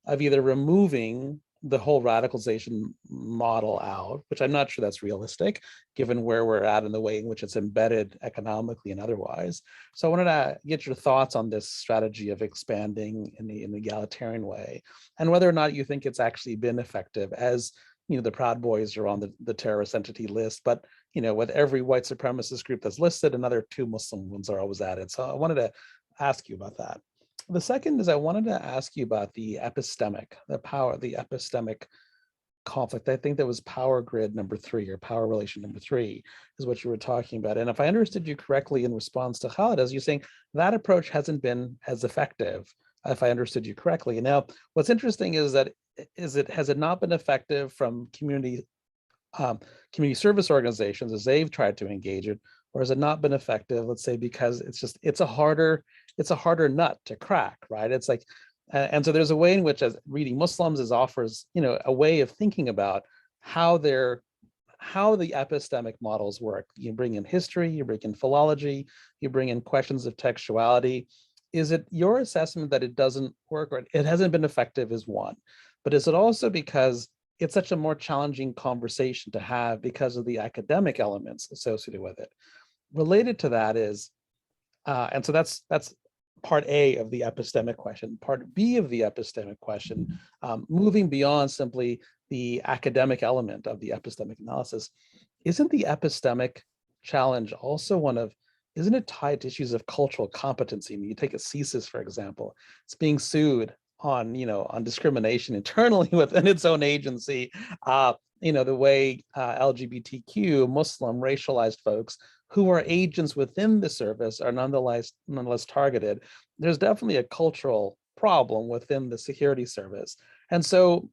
either removing the whole radicalization model out, which I'm not sure that's realistic, given where we're at in the way in which it's embedded economically and otherwise. So I wanted to get your thoughts on this strategy of expanding in the egalitarian way, and whether or not you think it's actually been effective, as the Proud Boys are on the terrorist entity list, but with every white supremacist group that's listed, another 2 Muslim ones are always added. So I wanted to ask you about that. The second is I wanted to ask you about the epistemic conflict. I think that was power grid number 3, or power relation number 3 is what you were talking about. And if I understood you correctly in response to Khalid, as you're saying, that approach hasn't been as effective, if I understood you correctly. And now what's interesting is that has it not been effective from community service organizations as they've tried to engage it, or has it not been effective, let's say, because it's a harder nut to crack, right? It's like, and so there's a way in which, as Reading Muslims offers a way of thinking about how the epistemic models work. You bring in history, you bring in philology, you bring in questions of textuality. Is it your assessment that it doesn't work, or it hasn't been effective, is one, but is it also because it's such a more challenging conversation to have because of the academic elements associated with it? Related to that is, and so that's part A of the epistemic question. Part B of the epistemic question, moving beyond simply the academic element of the epistemic analysis, isn't the epistemic challenge also isn't it tied to issues of cultural competency? I mean, you take a CSIS, for example, it's being sued on discrimination internally within its own agency. The way LGBTQ, Muslim, racialized folks who are agents within the service are nonetheless targeted. There's definitely a cultural problem within the security service. And so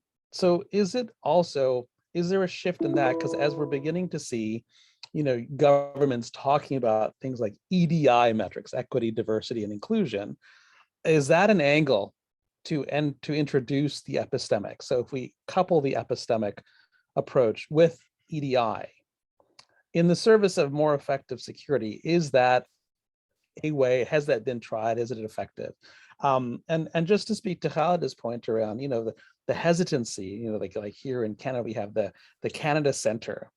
is there a shift in that? Because as we're beginning to see, governments talking about things like EDI metrics, equity, diversity, and inclusion, is that an angle to introduce the epistemic? So if we couple the epistemic approach with EDI in the service of more effective security, is that a way? Has that been tried? Is it effective? And just to speak to Khalid's point around, the hesitancy, like here in Canada, we have the Canada Center.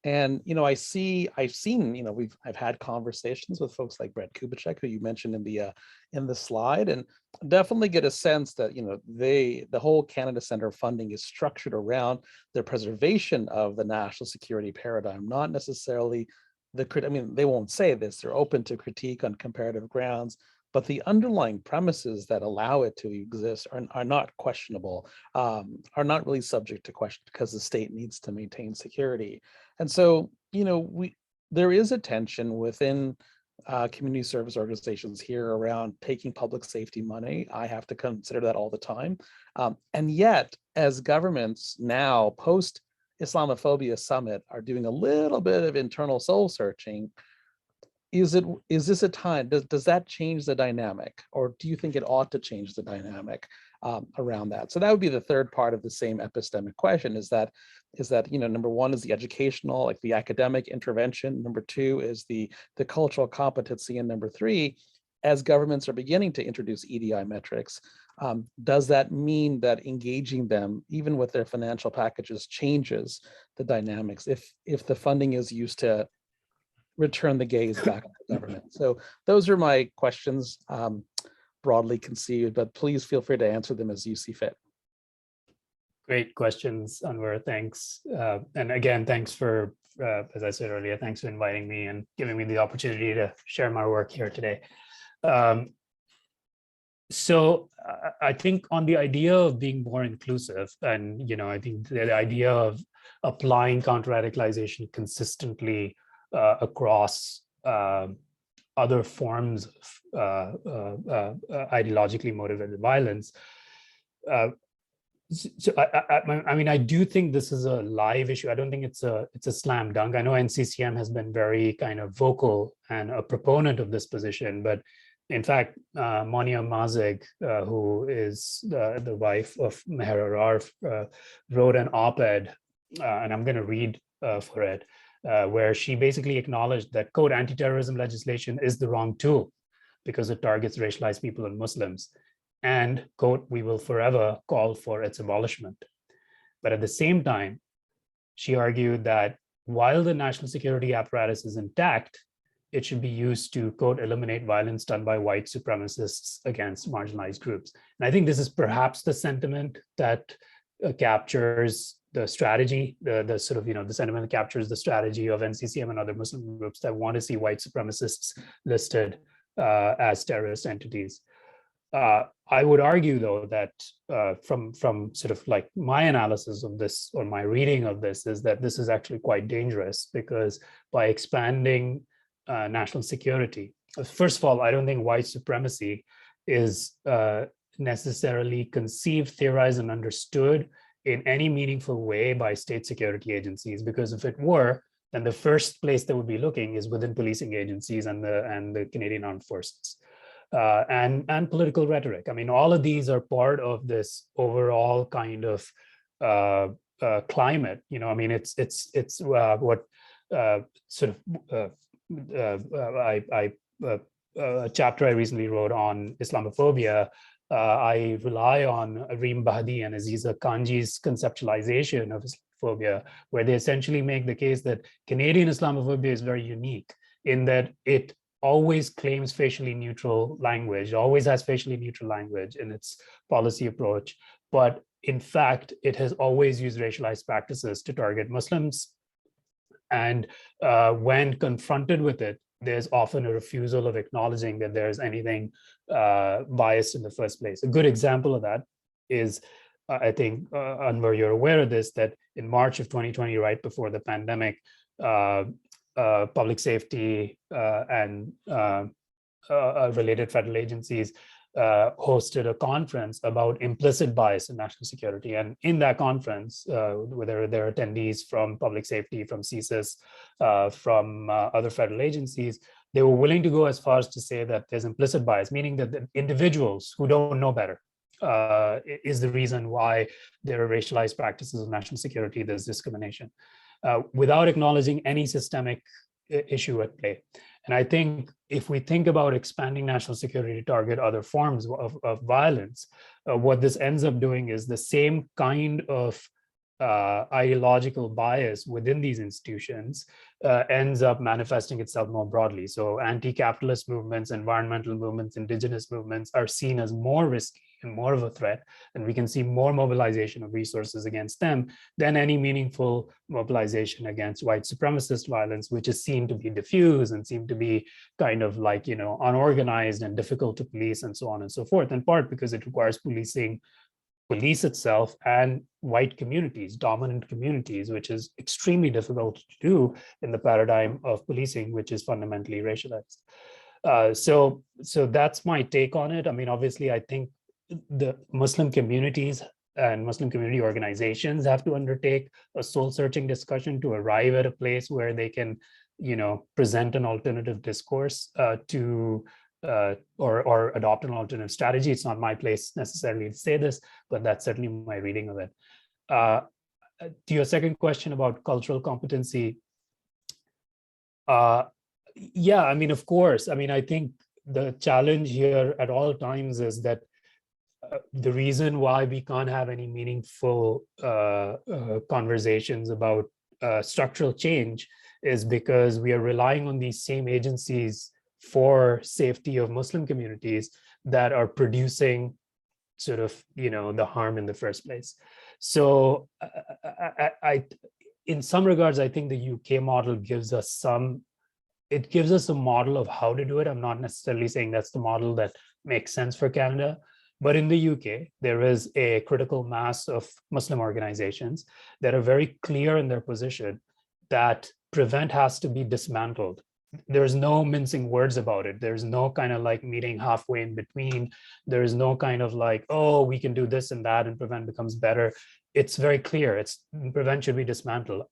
And, I've seen, I've had conversations with folks like Brett Kubitschek, who you mentioned in the slide, and definitely get a sense that, the whole Canada Center funding is structured around the preservation of the national security paradigm, not necessarily they won't say this, they're open to critique on comparative grounds, but the underlying premises that allow it to exist are not questionable, are not really subject to question because the state needs to maintain security. And so, there is a tension within community service organizations here around taking public safety money. I have to consider that all the time. And yet, as governments now post Islamophobia Summit are doing a little bit of internal soul searching, is this a time, does that change the dynamic, or do you think it ought to change the dynamic around that? So that would be the third part of the same epistemic question, is that number one is the educational, like the academic intervention, number two is the cultural competency, and number three, as governments are beginning to introduce EDI metrics, does that mean that engaging them, even with their financial packages, changes the dynamics if the funding is used to return the gaze back to the government? So those are my questions, broadly conceived, but please feel free to answer them as you see fit. Great questions, Anwar. Thanks. And again, thanks for, as I said earlier, thanks for inviting me and giving me the opportunity to share my work here today. So I think on the idea of being more inclusive, and I think the idea of applying counter-radicalization consistently across other forms of ideologically motivated violence. So I do think this is a live issue. I don't think it's a slam dunk. I know NCCM has been very kind of vocal and a proponent of this position, but in fact, Monia Mazig, who is the wife of Meher Arar, wrote an op-ed, and I'm going to read for it, where she basically acknowledged that, quote, anti-terrorism legislation is the wrong tool because it targets racialized people and Muslims. And, quote, we will forever call for its abolishment. But at the same time, she argued that while the national security apparatus is intact, it should be used to, quote, eliminate violence done by white supremacists against marginalized groups. And I think this is perhaps the sentiment that captures the strategy, the sort of, the sentiment that captures the strategy of NCCM and other Muslim groups that want to see white supremacists listed as terrorist entities. I would argue, though, that from sort of like my analysis of this, or my reading of this, is that this is actually quite dangerous, because by expanding national security, first of all, I don't think white supremacy is necessarily conceived, theorized, and understood in any meaningful way by state security agencies, because if it were, then the first place they would be looking is within policing agencies and the Canadian Armed Forces. And political rhetoric. I mean, all of these are part of this overall kind of climate. I mean, it's what sort of a chapter I recently wrote on Islamophobia. I rely on Reem Bahdi and Aziza Kanji's conceptualization of Islamophobia, where they essentially make the case that Canadian Islamophobia is very unique in that it always claims facially neutral language, always has facially neutral language in its policy approach. But in fact, it has always used racialized practices to target Muslims. And when confronted with it, there's often a refusal of acknowledging that there's anything biased in the first place. A good example of that is, I think, Anwar, you're aware of this, that in March of 2020, right before the pandemic, public safety and related federal agencies hosted a conference about implicit bias in national security. And in that conference, where there are attendees from public safety, from CSIS, from other federal agencies, they were willing to go as far as to say that there's implicit bias, meaning that the individuals who don't know better is the reason why there are racialized practices of national security, there's discrimination, without acknowledging any systemic issue at play. And I think if we think about expanding national security to target other forms of violence, what this ends up doing is the same kind of ideological bias within these institutions ends up manifesting itself more broadly. So anti-capitalist movements, environmental movements, indigenous movements are seen as more risky and more of a threat, and we can see more mobilization of resources against them than any meaningful mobilization against white supremacist violence, which is seen to be diffuse and seem to be kind of like, you know, unorganized and difficult to police and so on and so forth, in part because it requires police itself and white communities, dominant communities, which is extremely difficult to do in the paradigm of policing, which is fundamentally racialized. So that's my take on it. I mean, obviously, I think the Muslim communities and Muslim community organizations have to undertake a soul-searching discussion to arrive at a place where they can, you know, present an alternative discourse or adopt an alternative strategy. It's not my place necessarily to say this, but that's certainly my reading of it. To your second question about cultural competency, yeah, I mean, of course. I mean, I think the challenge here at all times is that the reason why we can't have any meaningful conversations about structural change is because we are relying on these same agencies for safety of Muslim communities that are producing sort of, you know, the harm in the first place. So in some regards, I think the UK model gives us it gives us a model of how to do it. I'm not necessarily saying that's the model that makes sense for Canada. But in the UK, there is a critical mass of Muslim organizations that are very clear in their position that PREVENT has to be dismantled. There's no mincing words about it. There's no kind of like meeting halfway in between. There's no kind of like, oh, we can do this and that and PREVENT becomes better. It's very clear. PREVENT should be dismantled.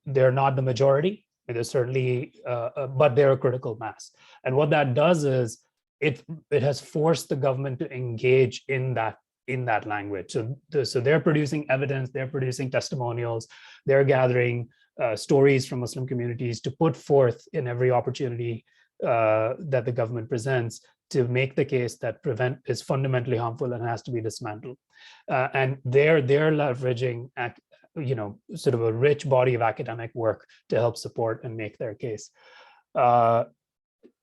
They're not the majority. They're certainly, but they're a critical mass. And what that does is, it has forced the government to engage in that language. So they're producing evidence, they're producing testimonials, they're gathering stories from Muslim communities to put forth in every opportunity that the government presents to make the case that PREVENT is fundamentally harmful and has to be dismantled. And they're leveraging, you know, sort of a rich body of academic work to help support and make their case.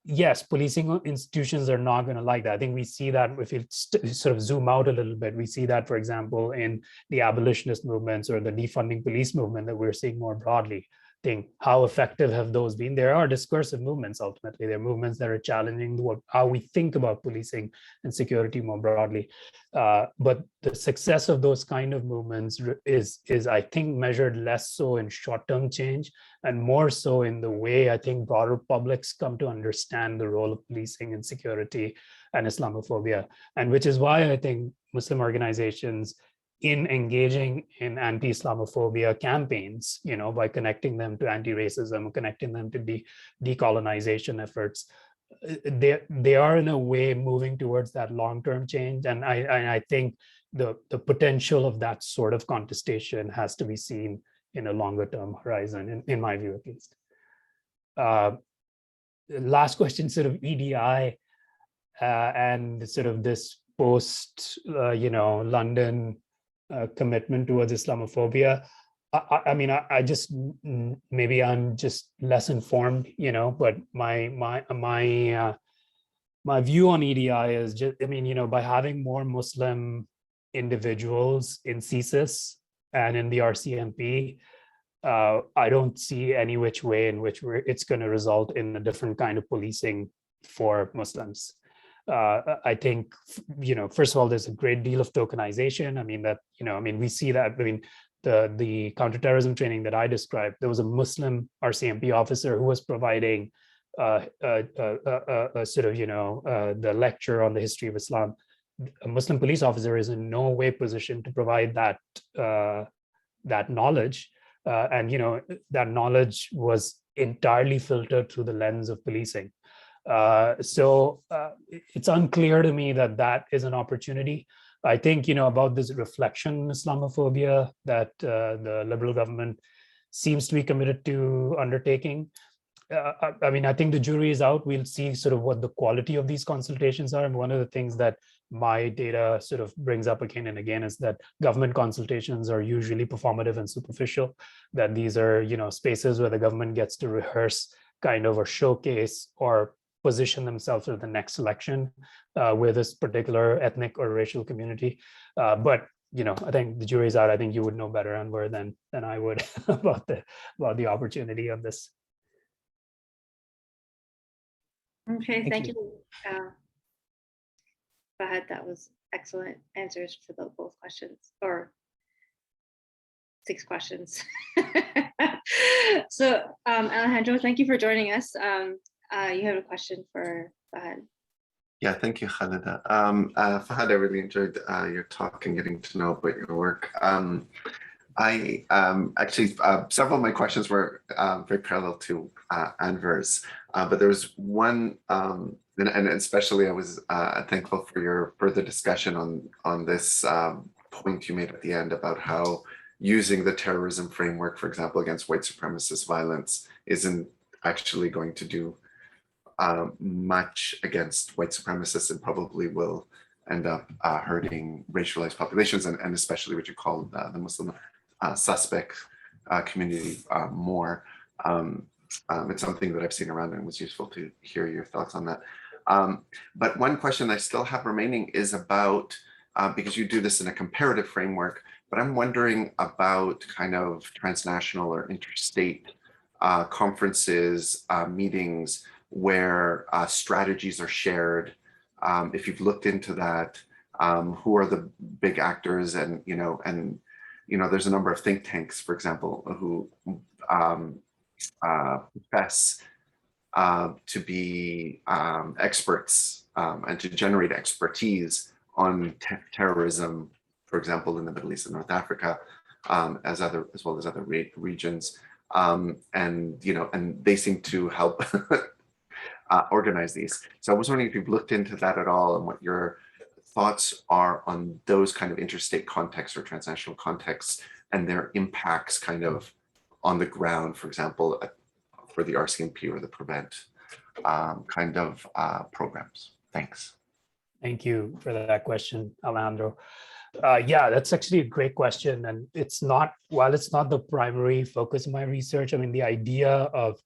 Yes, policing institutions are not going to like that. I think we see that if you sort of zoom out a little bit, we see that, for example, in the abolitionist movements or the defunding police movement that we're seeing more broadly. Think how effective have those been? There are discursive movements, ultimately. They're movements that are challenging how we think about policing and security more broadly. But the success of those kind of movements is, I think, measured less so in short-term change and more so in the way I think broader publics come to understand the role of policing and security and Islamophobia. And which is why I think Muslim organizations in engaging in anti-Islamophobia campaigns, you know, by connecting them to anti-racism, connecting them to decolonization efforts, they are in a way moving towards that long-term change. And I think the potential of that sort of contestation has to be seen in a longer-term horizon, in my view, at least. Last question, sort of EDI and sort of this post, you know, London commitment towards Islamophobia. I mean, I just, maybe I'm just less informed, you know, but my view on EDI is just, I mean, you know, by having more Muslim individuals in CSIS and in the RCMP, I don't see any which way in which it's going to result in a different kind of policing for Muslims. I think, you know, first of all, there's a great deal of tokenization. I mean, that, you know, I mean, we see that, I mean, the counterterrorism training that I described, there was a Muslim RCMP officer who was providing a sort of, the lecture on the history of Islam. A Muslim police officer is in no way positioned to provide that that knowledge, and that knowledge was entirely filtered through the lens of policing. So it's unclear to me that that is an opportunity. I think, about this reflection Islamophobia that the Liberal government seems to be committed to undertaking. I mean, I think the jury is out. We'll see sort of what the quality of these consultations are. And one of the things that my data sort of brings up again and again is that government consultations are usually performative and superficial, that these are, spaces where the government gets to rehearse kind of or showcase or position themselves for the next election with this particular ethnic or racial community. But I think the jury's out. I think you would know better, Anwar, than I would about the opportunity of this. Okay, thank you. Fahad, that was excellent answers to both questions, or 6 questions. So Alejandro, thank you for joining us. You have a question for Fahad. Yeah, thank you, Khalida. Fahad, I really enjoyed your talk and getting to know about your work. I actually, several of my questions were very parallel to Anwar's, but there was one, and especially I was thankful for your further discussion on this point you made at the end about how using the terrorism framework, for example, against white supremacist violence isn't actually going to do much against white supremacists and probably will end up hurting racialized populations and especially what you call the Muslim suspect community more. It's something that I've seen around and it was useful to hear your thoughts on that. But one question I still have remaining is about, because you do this in a comparative framework, but I'm wondering about kind of transnational or interstate conferences, meetings where strategies are shared. If you've looked into that, who are the big actors, and there's a number of think tanks, for example, who profess to be experts and to generate expertise on terrorism, for example, in the Middle East and North Africa, as well as other regions, and they seem to help organize these. So I was wondering if you've looked into that at all and what your thoughts are on those kind of interstate contexts or transnational contexts and their impacts kind of on the ground, for example, for the RCMP or the PREVENT kind of programs. Thanks. Thank you for that question, Alejandro. Yeah, that's actually a great question. And while it's not the primary focus of my research, I mean, the idea of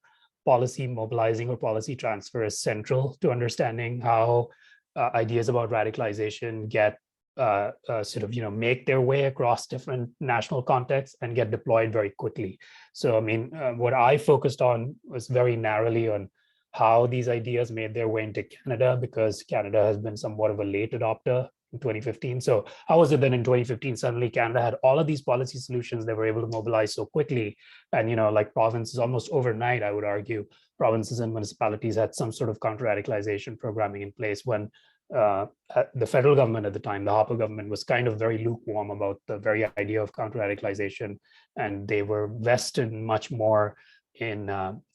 policy mobilizing or policy transfer is central to understanding how ideas about radicalization get sort of, make their way across different national contexts and get deployed very quickly. So, I mean, what I focused on was very narrowly on how these ideas made their way into Canada, because Canada has been somewhat of a late adopter in 2015. So how was it that in 2015, suddenly Canada had all of these policy solutions they were able to mobilize so quickly? And, like provinces, almost overnight, I would argue, provinces and municipalities had some sort of counter-radicalization programming in place when the federal government at the time, the Harper government, was kind of very lukewarm about the very idea of counter-radicalization. And they were vested much more in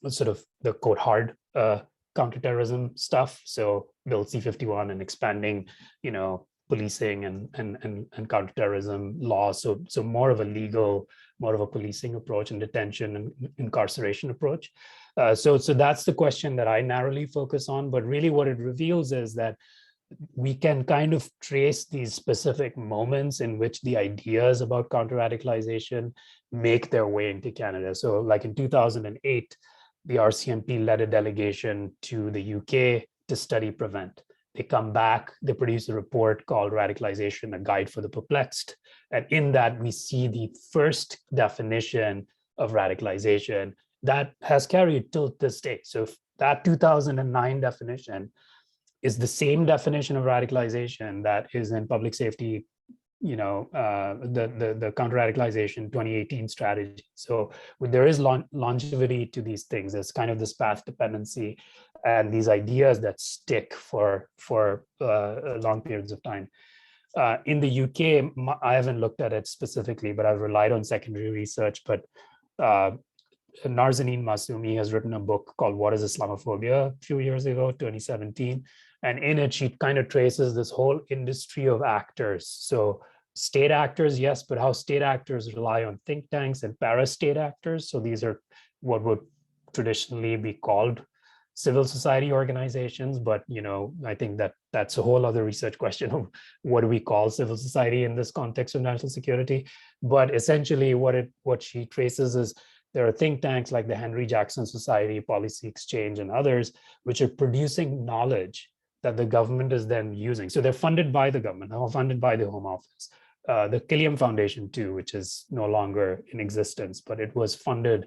sort of the quote hard counterterrorism stuff. So Bill C-51 and expanding, policing and counterterrorism laws. So more of a legal, more of a policing approach and detention and incarceration approach. So that's the question that I narrowly focus on. But really what it reveals is that we can kind of trace these specific moments in which the ideas about counter-radicalization make their way into Canada. So like in 2008, the RCMP led a delegation to the UK to study PREVENT. They come back, they produce a report called Radicalization, a Guide for the Perplexed. And in that, we see the first definition of radicalization that has carried till this day. So if that 2009 definition is the same definition of radicalization that is in public safety the counter-radicalization 2018 strategy. So there is longevity to these things. There's kind of this path dependency and these ideas that stick for long periods of time. In the UK, I haven't looked at it specifically, but I've relied on secondary research. But Nazanin Masumi has written a book called What is Islamophobia a few years ago, 2017. And in it, she kind of traces this whole industry of actors. So state actors, yes, but how state actors rely on think tanks and para-state actors. So these are what would traditionally be called civil society organizations. But, I think that's a whole other research question of what do we call civil society in this context of national security. But essentially what she traces is there are think tanks like the Henry Jackson Society, Policy Exchange, and others, which are producing knowledge that the government is then using. So they're funded by the government, or funded by the Home Office. The Killiam Foundation too, which is no longer in existence, but it was funded,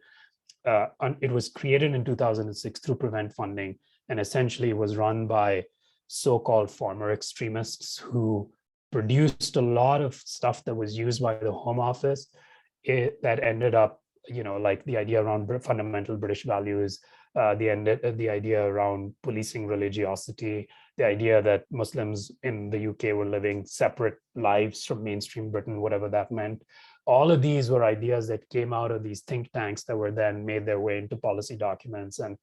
it was created in 2006 through Prevent funding, and essentially was run by so-called former extremists who produced a lot of stuff that was used by the Home Office that ended up, like the idea around fundamental British values, the idea around policing religiosity, the idea that Muslims in the UK were living separate lives from mainstream Britain, whatever that meant. All of these were ideas that came out of these think tanks that were then made their way into policy documents and,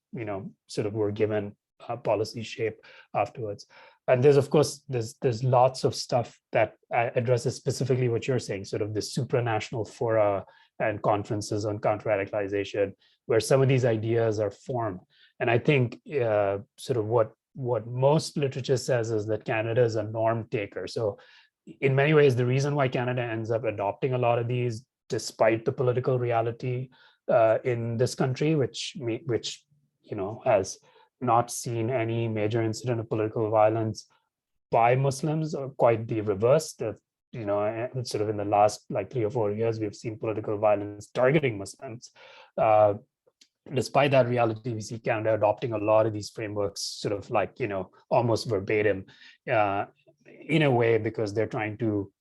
sort of were given policy shape afterwards. And there's, of course, there's lots of stuff that addresses specifically what you're saying, sort of the supranational fora and conferences on counter-radicalization, where some of these ideas are formed. And I think sort of what most literature says is that Canada is a norm taker. So in many ways, the reason why Canada ends up adopting a lot of these, despite the political reality in this country, which has not seen any major incident of political violence by Muslims, or quite the reverse. Sort of in the last 3 or 4 years, we've seen political violence targeting Muslims. Despite that reality, we see Canada adopting a lot of these frameworks, sort of almost verbatim, in a way, because they're trying to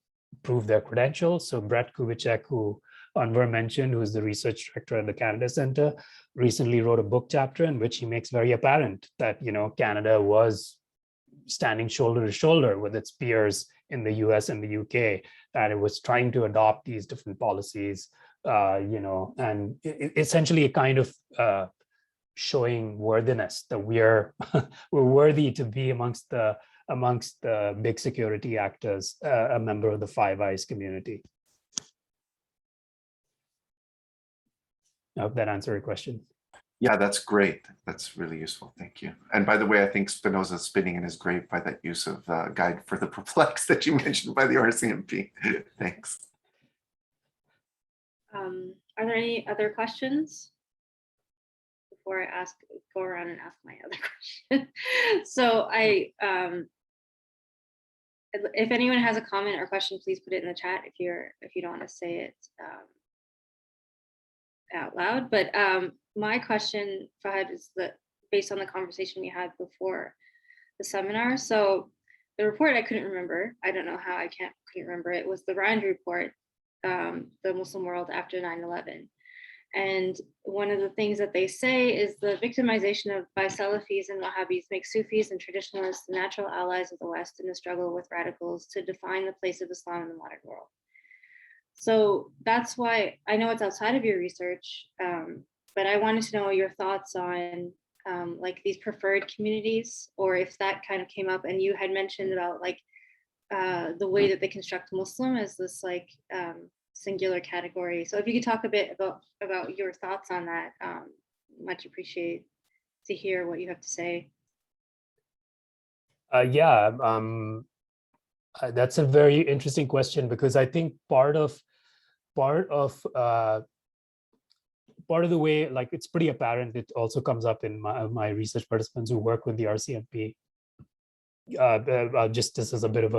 prove their credentials. So Brett Kubitschek, who Anwar mentioned, who is the research director at the Canada Center, recently wrote a book chapter in which he makes very apparent that Canada was standing shoulder to shoulder with its peers in the US and the UK, and it was trying to adopt these different policies, and essentially a kind of showing worthiness that we're worthy to be amongst the big security actors, a member of the Five Eyes community. I hope that answered your question. Yeah, that's great. That's really useful. Thank you. And by the way, I think Spinoza's spinning in his grave by that use of Guide for the Perplexed that you mentioned by the RCMP. Thanks. Are there any other questions before I go around and ask my other question? So if anyone has a comment or question, please put it in the chat if you don't want to say it out loud. But my question, Fahad, is that based on the conversation we had before the seminar. So the report I couldn't remember. I don't know how I couldn't remember it. Was the Rand report, the Muslim world after 9/11. And one of the things that they say is the victimization by Salafis and Wahhabis makes Sufis and traditionalists the natural allies of the West in the struggle with radicals to define the place of Islam in the modern world. So that's why I know it's outside of your research, but I wanted to know your thoughts on these preferred communities, or if that kind of came up. And you had mentioned about the way that they construct Muslim as this singular category. So if you could talk a bit about your thoughts on that, much appreciate to hear what you have to say. That's a very interesting question, because I think part of the way, it's pretty apparent, it also comes up in my research participants who work with the RCMP. Just this is a bit of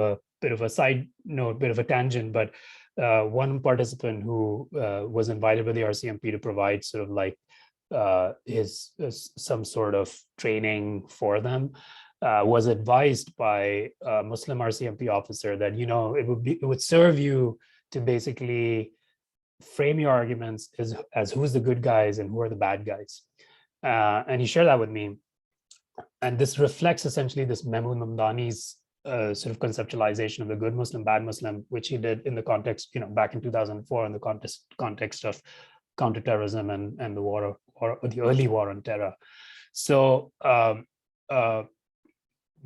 a side note, bit of a tangent, but one participant who was invited by the RCMP to provide sort of some sort of training for them, was advised by a Muslim RCMP officer that, you know, it would serve you to basically frame your arguments as who's the good guys and who are the bad guys. And he shared that with me. And this reflects essentially this Mehmood Mamdani's sort of conceptualization of the good Muslim, bad Muslim, which he did in the context, you know, back in 2004 in the context of counterterrorism and the war or the early war on terror. So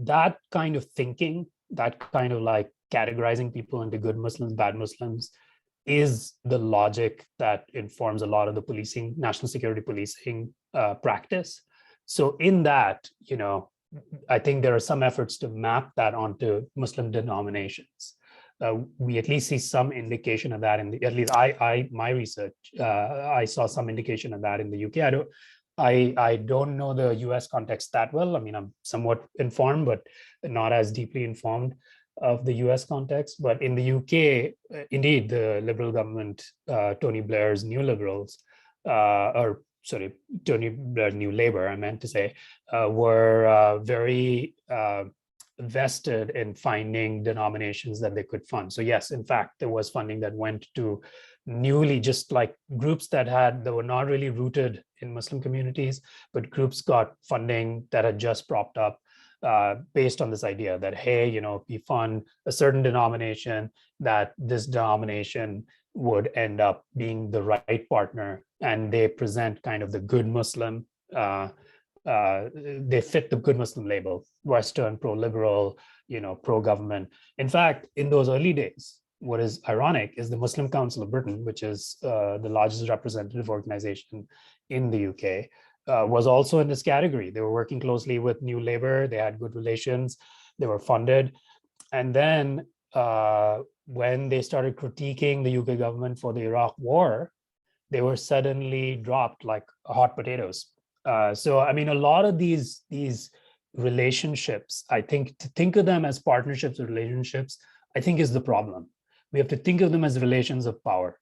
that kind of thinking, that kind of like categorizing people into good Muslims, bad Muslims, is the logic that informs a lot of the policing, national security policing practice. So in that, you know, I think there are some efforts to map that onto Muslim denominations. We at least see some indication of that in the, at least my research, I saw some indication of that in the UK. I don't know the US context that well. I mean, I'm somewhat informed, but not as deeply informed of the US context. But in the UK, indeed, the Liberal government, Tony Blair's New Liberals, Tony Blair's New Labour, I meant to say, were very vested in finding denominations that they could fund. So yes, in fact, there was funding that went to newly, just like groups that were not really rooted in Muslim communities, but groups got funding that had just propped up based on this idea that, hey, you know, we fund a certain denomination, that this denomination would end up being the right partner, and they present kind of the good Muslim, they fit the good Muslim label, Western, pro-liberal, you know, pro-government. In fact, in those early days, what is ironic is the Muslim Council of Britain, which is the largest representative organization in the UK, was also in this category. They were working closely with New Labour, they had good relations, they were funded. And then when they started critiquing the UK government for the Iraq war, they were suddenly dropped like hot potatoes. So, I mean, a lot of these relationships, I think to think of them as partnerships or relationships, I think is the problem. We have to think of them as relations of power,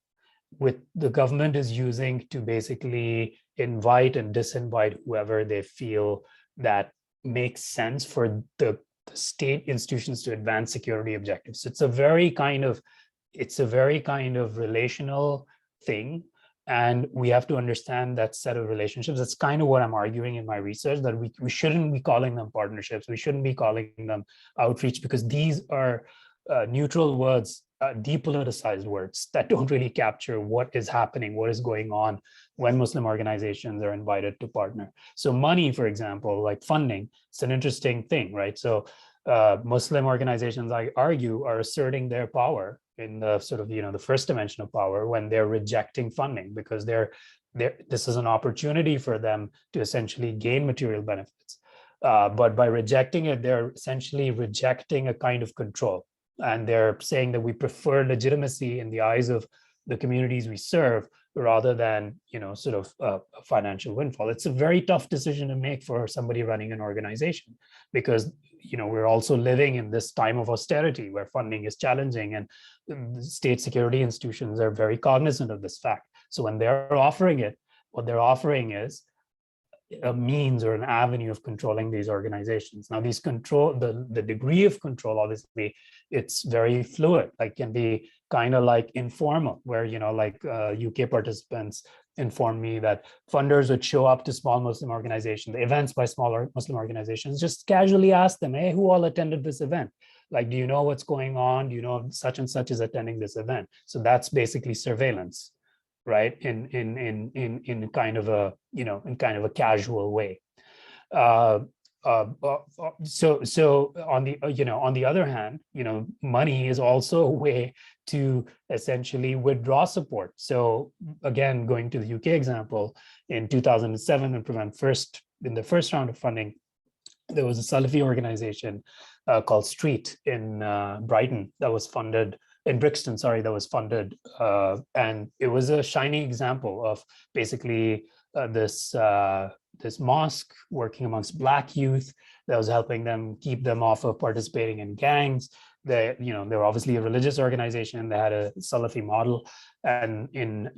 with the government is using to basically invite and disinvite whoever they feel that makes sense for the state institutions to advance security objectives. So it's a very kind of relational thing. And we have to understand that set of relationships. That's kind of what I'm arguing in my research, that we shouldn't be calling them partnerships. We shouldn't be calling them outreach, because these are neutral words, depoliticized words that don't really capture what is happening, what is going on when Muslim organizations are invited to partner. So money, for example, like funding, it's an interesting thing, right? So Muslim organizations, I argue, are asserting their power in the sort of, you know, the first dimension of power when they're rejecting funding, because this is an opportunity for them to essentially gain material benefits. But by rejecting it, they're essentially rejecting a kind of control. And they're saying that we prefer legitimacy in the eyes of the communities we serve rather than, you know, sort of a financial windfall. It's a very tough decision to make for somebody running an organization, because, you know, we're also living in this time of austerity where funding is challenging, and state security institutions are very cognizant of this fact. So when they're offering it, what they're offering is a means or an avenue of controlling these organizations. Now, these the degree of control, obviously, it's very fluid, like can be kind of like informal, where, you know, like UK participants informed me that funders would show up to small Muslim organizations, the events by smaller Muslim organizations, just casually ask them, hey, who all attended this event? Like, do you know what's going on? Do you know such and such is attending this event? So that's basically surveillance, right? In kind of a, you know, in kind of a casual way. So on the, you know, on the other hand, you know, money is also a way to essentially withdraw support. So again, going to the UK example, in 2007, in the first round of funding, there was a Salafi organization called Street in Brighton that was funded, in Brixton, sorry, that was funded. And it was a shining example of basically this mosque working amongst Black youth that was helping them, keep them off of participating in gangs. They were obviously a religious organization. They had a Salafi model. And in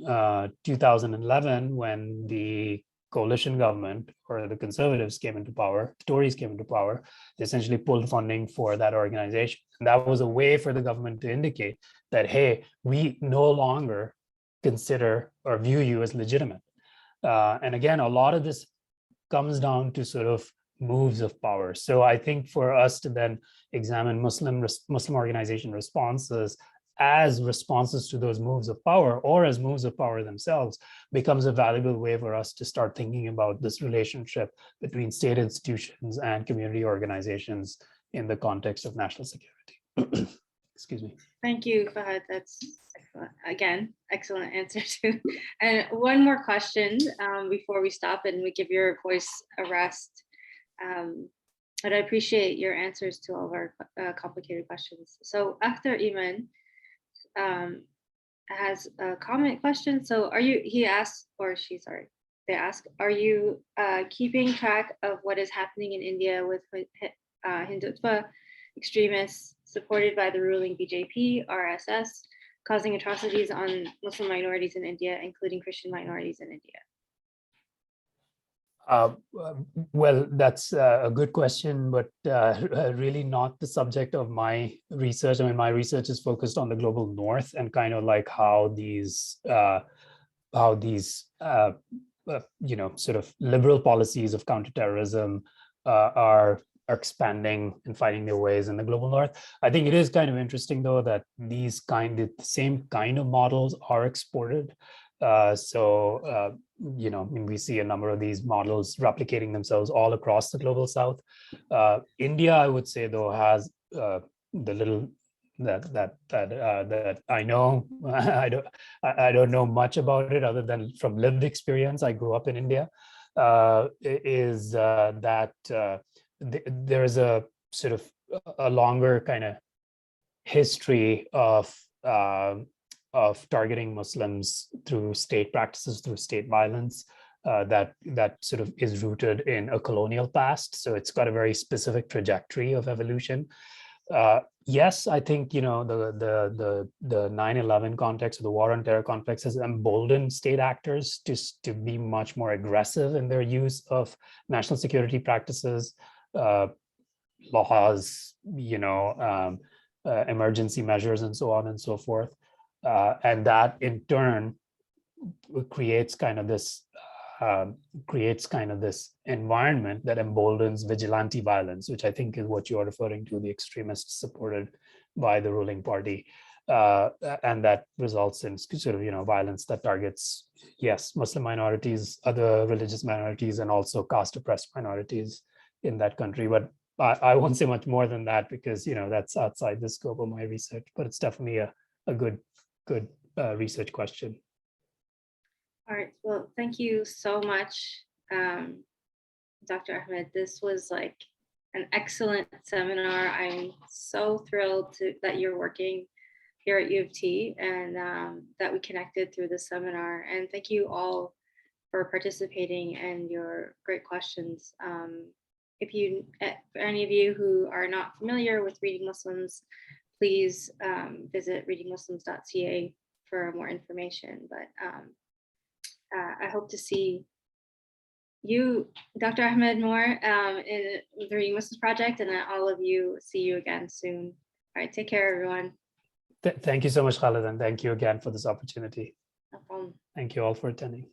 2011, when the coalition government or the conservatives came into power, Tories came into power, they essentially pulled funding for that organization. And that was a way for the government to indicate that, hey, we no longer consider or view you as legitimate. And again, a lot of this comes down to sort of moves of power. So I think for us to then examine Muslim organization responses as responses to those moves of power or as moves of power themselves becomes a valuable way for us to start thinking about this relationship between state institutions and community organizations in the context of national security. Excuse me. Thank you, Fahad. That's excellent. Again, excellent answer too. And one more question before we stop and we give your voice a rest. But I appreciate your answers to all of our complicated questions. So after Iman has a comment question. So he asked, or she, sorry, they ask, are you keeping track of what is happening in India with Hindutva extremists supported by the ruling BJP, RSS, causing atrocities on Muslim minorities in India, including Christian minorities in India? Well, that's a good question, but really not the subject of my research. I mean, my research is focused on the global north and kind of like how these sort of liberal policies of counterterrorism are expanding and finding their ways in the global north. I think it is kind of interesting, though, that the same kind of models are exported. We see a number of these models replicating themselves all across the global south. India, I would say, though, has the little that I know. I don't know much about it other than from lived experience. I grew up in India. There is a sort of a longer kind of history of targeting Muslims through state practices, through state violence, that sort of is rooted in a colonial past. So it's got a very specific trajectory of evolution. Yes, I think the 9/11 context, or the war on terror context, has emboldened state actors to be much more aggressive in their use of national security practices, laws, emergency measures, and so on and so forth. And that in turn creates kind of this environment that emboldens vigilante violence, which I think is what you're referring to, the extremists supported by the ruling party, and that results in sort of violence that targets, yes, Muslim minorities, other religious minorities, and also caste oppressed minorities in that country. But I won't say much more than that because that's outside the scope of my research. But it's definitely a good research question. All right, well, thank you so much, Dr. Ahmed. This was like an excellent seminar. I'm so thrilled that you're working here at U of T and that we connected through this seminar. And thank you all for participating and your great questions. For any of you who are not familiar with Reading Muslims, please visit readingmuslims.ca for more information. But I hope to see you, Dr. Ahmed, more in the Reading Muslims Project, and then all of you see you again soon. All right, take care, everyone. Thank you so much, Khalid, and thank you again for this opportunity. No problem. Thank you all for attending.